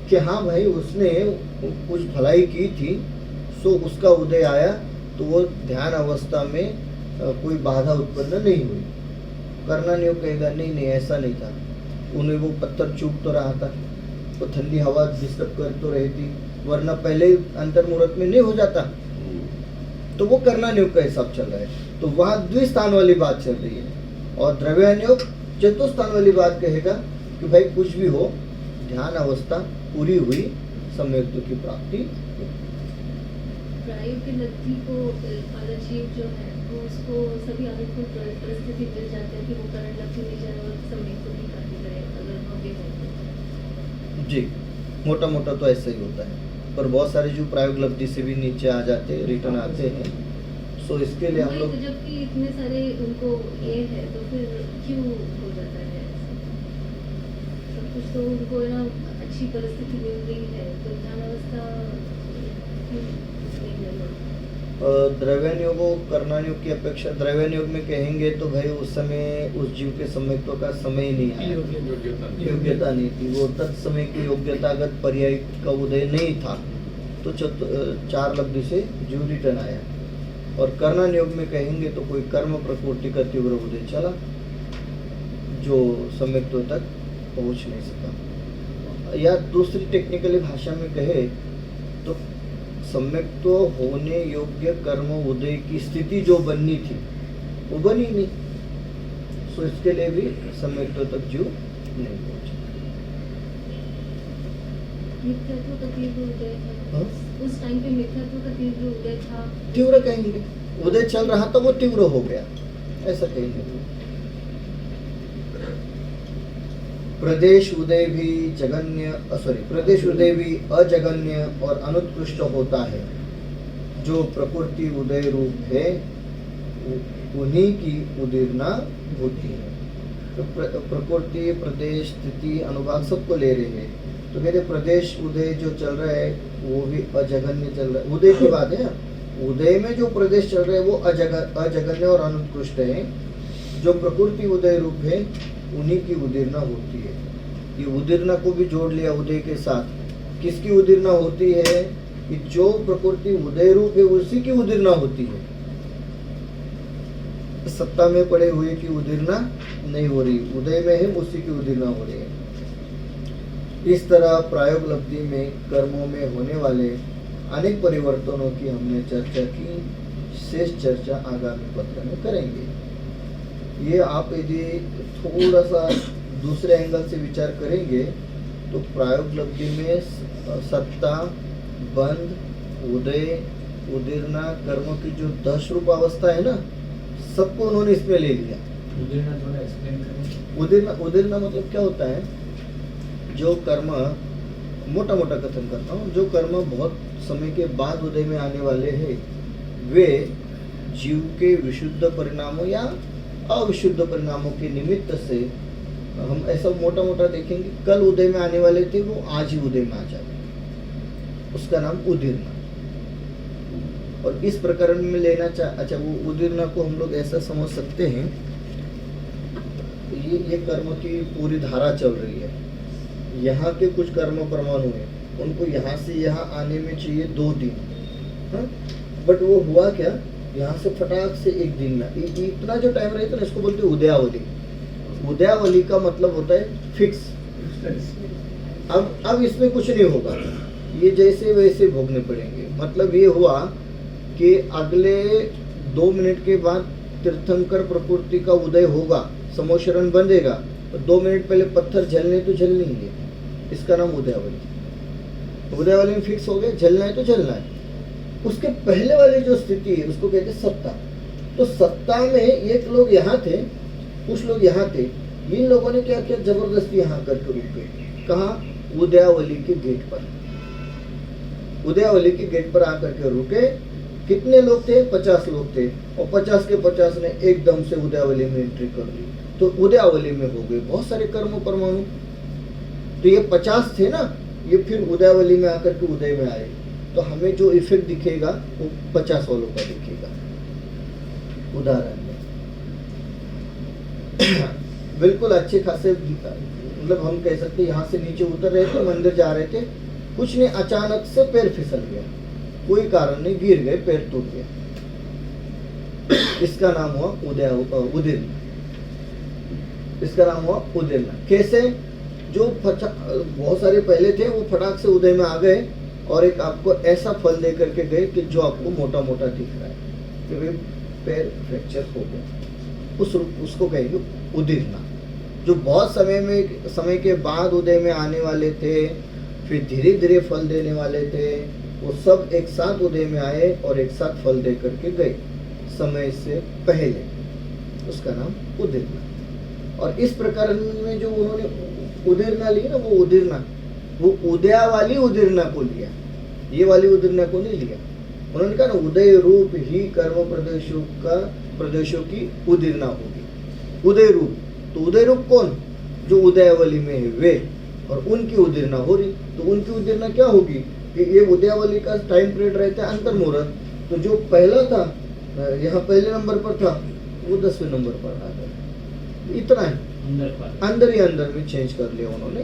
कि हाँ भाई, उसने कुछ भलाई की थी, सो उसका उदय आया, तो वो ध्यान अवस्था में कोई बाधा उत्पन्न नहीं हुई। कर्णन योग कहेगा नहीं नहीं, ऐसा नहीं था, उन्हें वो पत्थर चूक तो रहा था, तो ठंडी हवा डिस्टर्ब कर तो रही थी, वरना पहले अंतर्मुहूर्त में नहीं हो जाता। तो वो कर्णन योग का हिसाब चल रहा है, तो वहाँ द्विस्थान वाली बात चल रही है। और द्रव्यान योग चतुस्थान वाली बात कहेगा कि भाई कुछ भी हो, ध्यान अवस्था पूरी हुई, सम्यक्तों की प्राप्ति। प्रायोग के लब्धि को जीव जो है वो उसको सभी अनुकूल परिस्थिति मिल जाते हैं कि वो करण लब्धि मिल जाए और सम्यक्तों की प्राप्ति करे, अगर भव्य है। जी, मोटा मोटा तो ऐसा ही होता है, पर बहुत सारे जो प्रायोग लब्धि से भी नीचे आ जाते हैं, रिटर्न आते हैं। सो इसके लिए हम लोग, जबकि इतने सारे उनको ये है, तो फिर क्यों हो जाता है? सब कुछ तो उनको ना अच्छी परिस्थिति मिल गई है, तो ध्यान अवस्था क्यों नहीं है? द्रव्यान योग कर्णन योग की अपेक्षा द्रव्यान योग में कहेंगे तो भाई उस समय उस जीव के सम्यक्तों का समय ही नहीं आया, योग्यता नहीं थी, वो तत्समय की योग्यतागत पर्याय का उदय नहीं था, तो 4 लब्धि से जीव रिटर्न आया। और कर्णन योग में कहेंगे तो कोई कर्म प्रकृति का तीव्र उदय चला, जो सम्यक्तों तक पहुंच नहीं सका। या दूसरी टेक्निकली भाषा में कहे तो सम्यक्तो होने योग्य कर्म उदय की स्थिति जो बननी थी वो बनी नहीं, सो इसके लिए भी सम्यक्तों तक जीव नहीं पहुंचा। मिथ्यात्व का तीव्र उदय था, उस टाइम पे मिथ्यात्व का तीव्र उदय था, तीव्र कहेंगे, उदय चल रहा था वो तीव्र हो गया, ऐसा कहेंगे। प्रदेश उदय भी प्रदेश उदय भी अजगन्य और अनुत्कृष्ट होता है। जो प्रकृति उदय रूप है उन्हीं की उदीर्णा होती है। तो प्रकृति, प्रदेश, स्थिति, अनुभाग सबको ले रहे हैं, तो कहते प्रदेश उदय जो चल रहा है वो भी अजगन्य चल रहा है। उदय की बात है, उदय में जो प्रदेश चल रहा है वो अजगन्य और अनुत्कृष्ट है। जो प्रकृति उदय रूप है उन्हीं की उदीर्णा होती है। ये उदीर्णा को भी जोड़ लिया उदय के साथ। किसकी उदीर्णा होती है? कि जो प्रकृति उदय रूप है उसी की उदीर्णा होती है। सत्ता में पड़े हुए की उदीर्णा नहीं हो रही, उदय में है उसी की उदीर्णा हो रही है। इस तरह प्रायोग लब्धि में कर्मों में होने वाले अनेक परिवर्तनों की हमने चर्चा की। शेष चर्चा आगामी पत्र में करेंगे। ये आप यदि थोड़ा सा दूसरे एंगल से विचार करेंगे तो प्रायोग लब्धि में सत्ता, बंध, उदय, उदीर्णा, कर्म की जो 10 रूप अवस्था है ना, सबको उन्होंने इसमें ले लिया। उदीर्णा थोड़ा एक्सप्लेन करें। उदीर्णा मतलब क्या होता है? जो कर्म, मोटा मोटा कथन करता हूँ, जो कर्म बहुत समय के बाद उदय में आने वाले हैं, वे जीव के विशुद्ध परिणामों या अविशुद्ध परिणामों के निमित्त से, हम ऐसा मोटा मोटा देखेंगे, कल उदय में आने वाले थे वो आज ही उदय में आ जाए, उसका नाम उदीर्णा। और इस प्रकरण में लेना अच्छा, वो उदीर्णा को हम लोग ऐसा समझ सकते हैं, ये कर्म की पूरी धारा चल रही है। यहाँ के कुछ कर्म परमाणु हैं, उनको यहाँ से यहाँ आने में चाहिए 2 दिन, बट वो हुआ क्या, यहाँ से फटाक से 1 दिन में, इतना जो टाइम रहता है ना, इसको बोलते हैं उदयावली। उदयावली का मतलब होता है फिक्स। अब इसमें कुछ नहीं होगा, ये जैसे वैसे भोगने पड़ेंगे। मतलब ये हुआ कि अगले 2 मिनट के बाद तीर्थंकर प्रकृति का उदय होगा, समोशरण बंधेगा, तो 2 मिनट पहले पत्थर जलने तो जलने ही है, इसका नाम उदयावली। उदयावली में फिक्स हो गया, जलना है तो जलना है। उसके पहले वाली जो स्थिति है उसको कहते हैं सत्ता। तो सत्ता में एक लोग यहाँ थे, कुछ लोग यहाँ थे, इन लोगों ने क्या किया, जबरदस्ती यहाँ करके रुक गए। कहाँ? उदयावली के गेट पर। उदयावली के गेट पर आकर के रुके। कितने लोग थे? 50 लोग थे, और 50 के 50 ने एकदम से उदयावली में एंट्री कर ली, तो उदयावली में हो गए बहुत सारे कर्म परमाणु। तो ये 50 थे ना, ये फिर उदयावली में आकर के उदय में आए, तो हमें जो इफेक्ट दिखेगा वो 50 वालों का दिखेगा। उदाहरण में बिल्कुल अच्छे खासे, मतलब हम कह सकते यहाँ से नीचे उतर रहे थे, मंदिर जा रहे थे, कुछ ने अचानक से पैर फिसल गया, कोई कारण नहीं, गिर गए, पैर टूट गया, इसका नाम हुआ उदीर्णा। इसका नाम हुआ उदीर्णा। कैसे? जो बहुत सारे पहले थे वो फटाक से उदय में आ गए, और एक आपको ऐसा फल दे करके गए कि जो आपको मोटा मोटा दिख रहा है, कि पैर फ्रैक्चर हो गया, उसको कहेंगे उदीर्णा। जो बहुत समय के बाद उदय में आने वाले थे, फिर धीरे धीरे फल देने वाले थे, वो सब एक साथ उदय में आए और एक साथ फल दे करके गए समय से पहले, उसका नाम उदीर्णा। और इस प्रकार में जो उन्होंने उदीर्णा ली ना, वो उदीर्णा, वो उदया वाली उदीर्णा को लिया, ये वाली उदीर्णा को नहीं लिया। उन्होंने कहा ना, उदय रूप ही कर्म प्रदेशों की उदीर्णा होगी। उदय रूप, तो उदय रूप कौन? जो उदयावली में है वे, और उनकी उदीर्णा हो रही। तो उनकी उदीर्णा क्या होगी कि ये उदयावली का टाइम पीरियड रहता है अंतर मुहूर्त, तो जो पहला था, यहाँ पहले नंबर पर था, वो 10वें नंबर पर आ गया। इतना है, अंदर ही अंदर में चेंज कर लिया उन्होंने,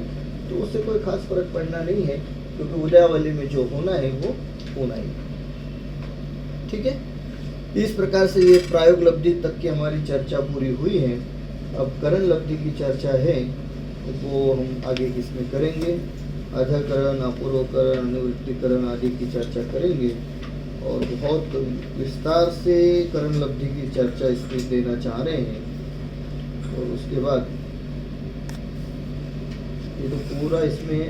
तो उससे कोई खास फर्क पड़ना नहीं है, क्योंकि उदयावली में जो होना है वो होना ही। ठीक है, इस प्रकार से ये प्रायोग लब्धि तक की हमारी चर्चा पूरी हुई है। अब करण लब्धि की चर्चा है, वो हम आगे इसमें करेंगे। अधकरण, अपूर्वकरण, अनुवृत्तिकरण आदि की चर्चा करेंगे, और बहुत विस्तार से करण लब्धि की चर्चा इसमें देना चाह रहे हैं। और उसके बाद ये तो पूरा इसमें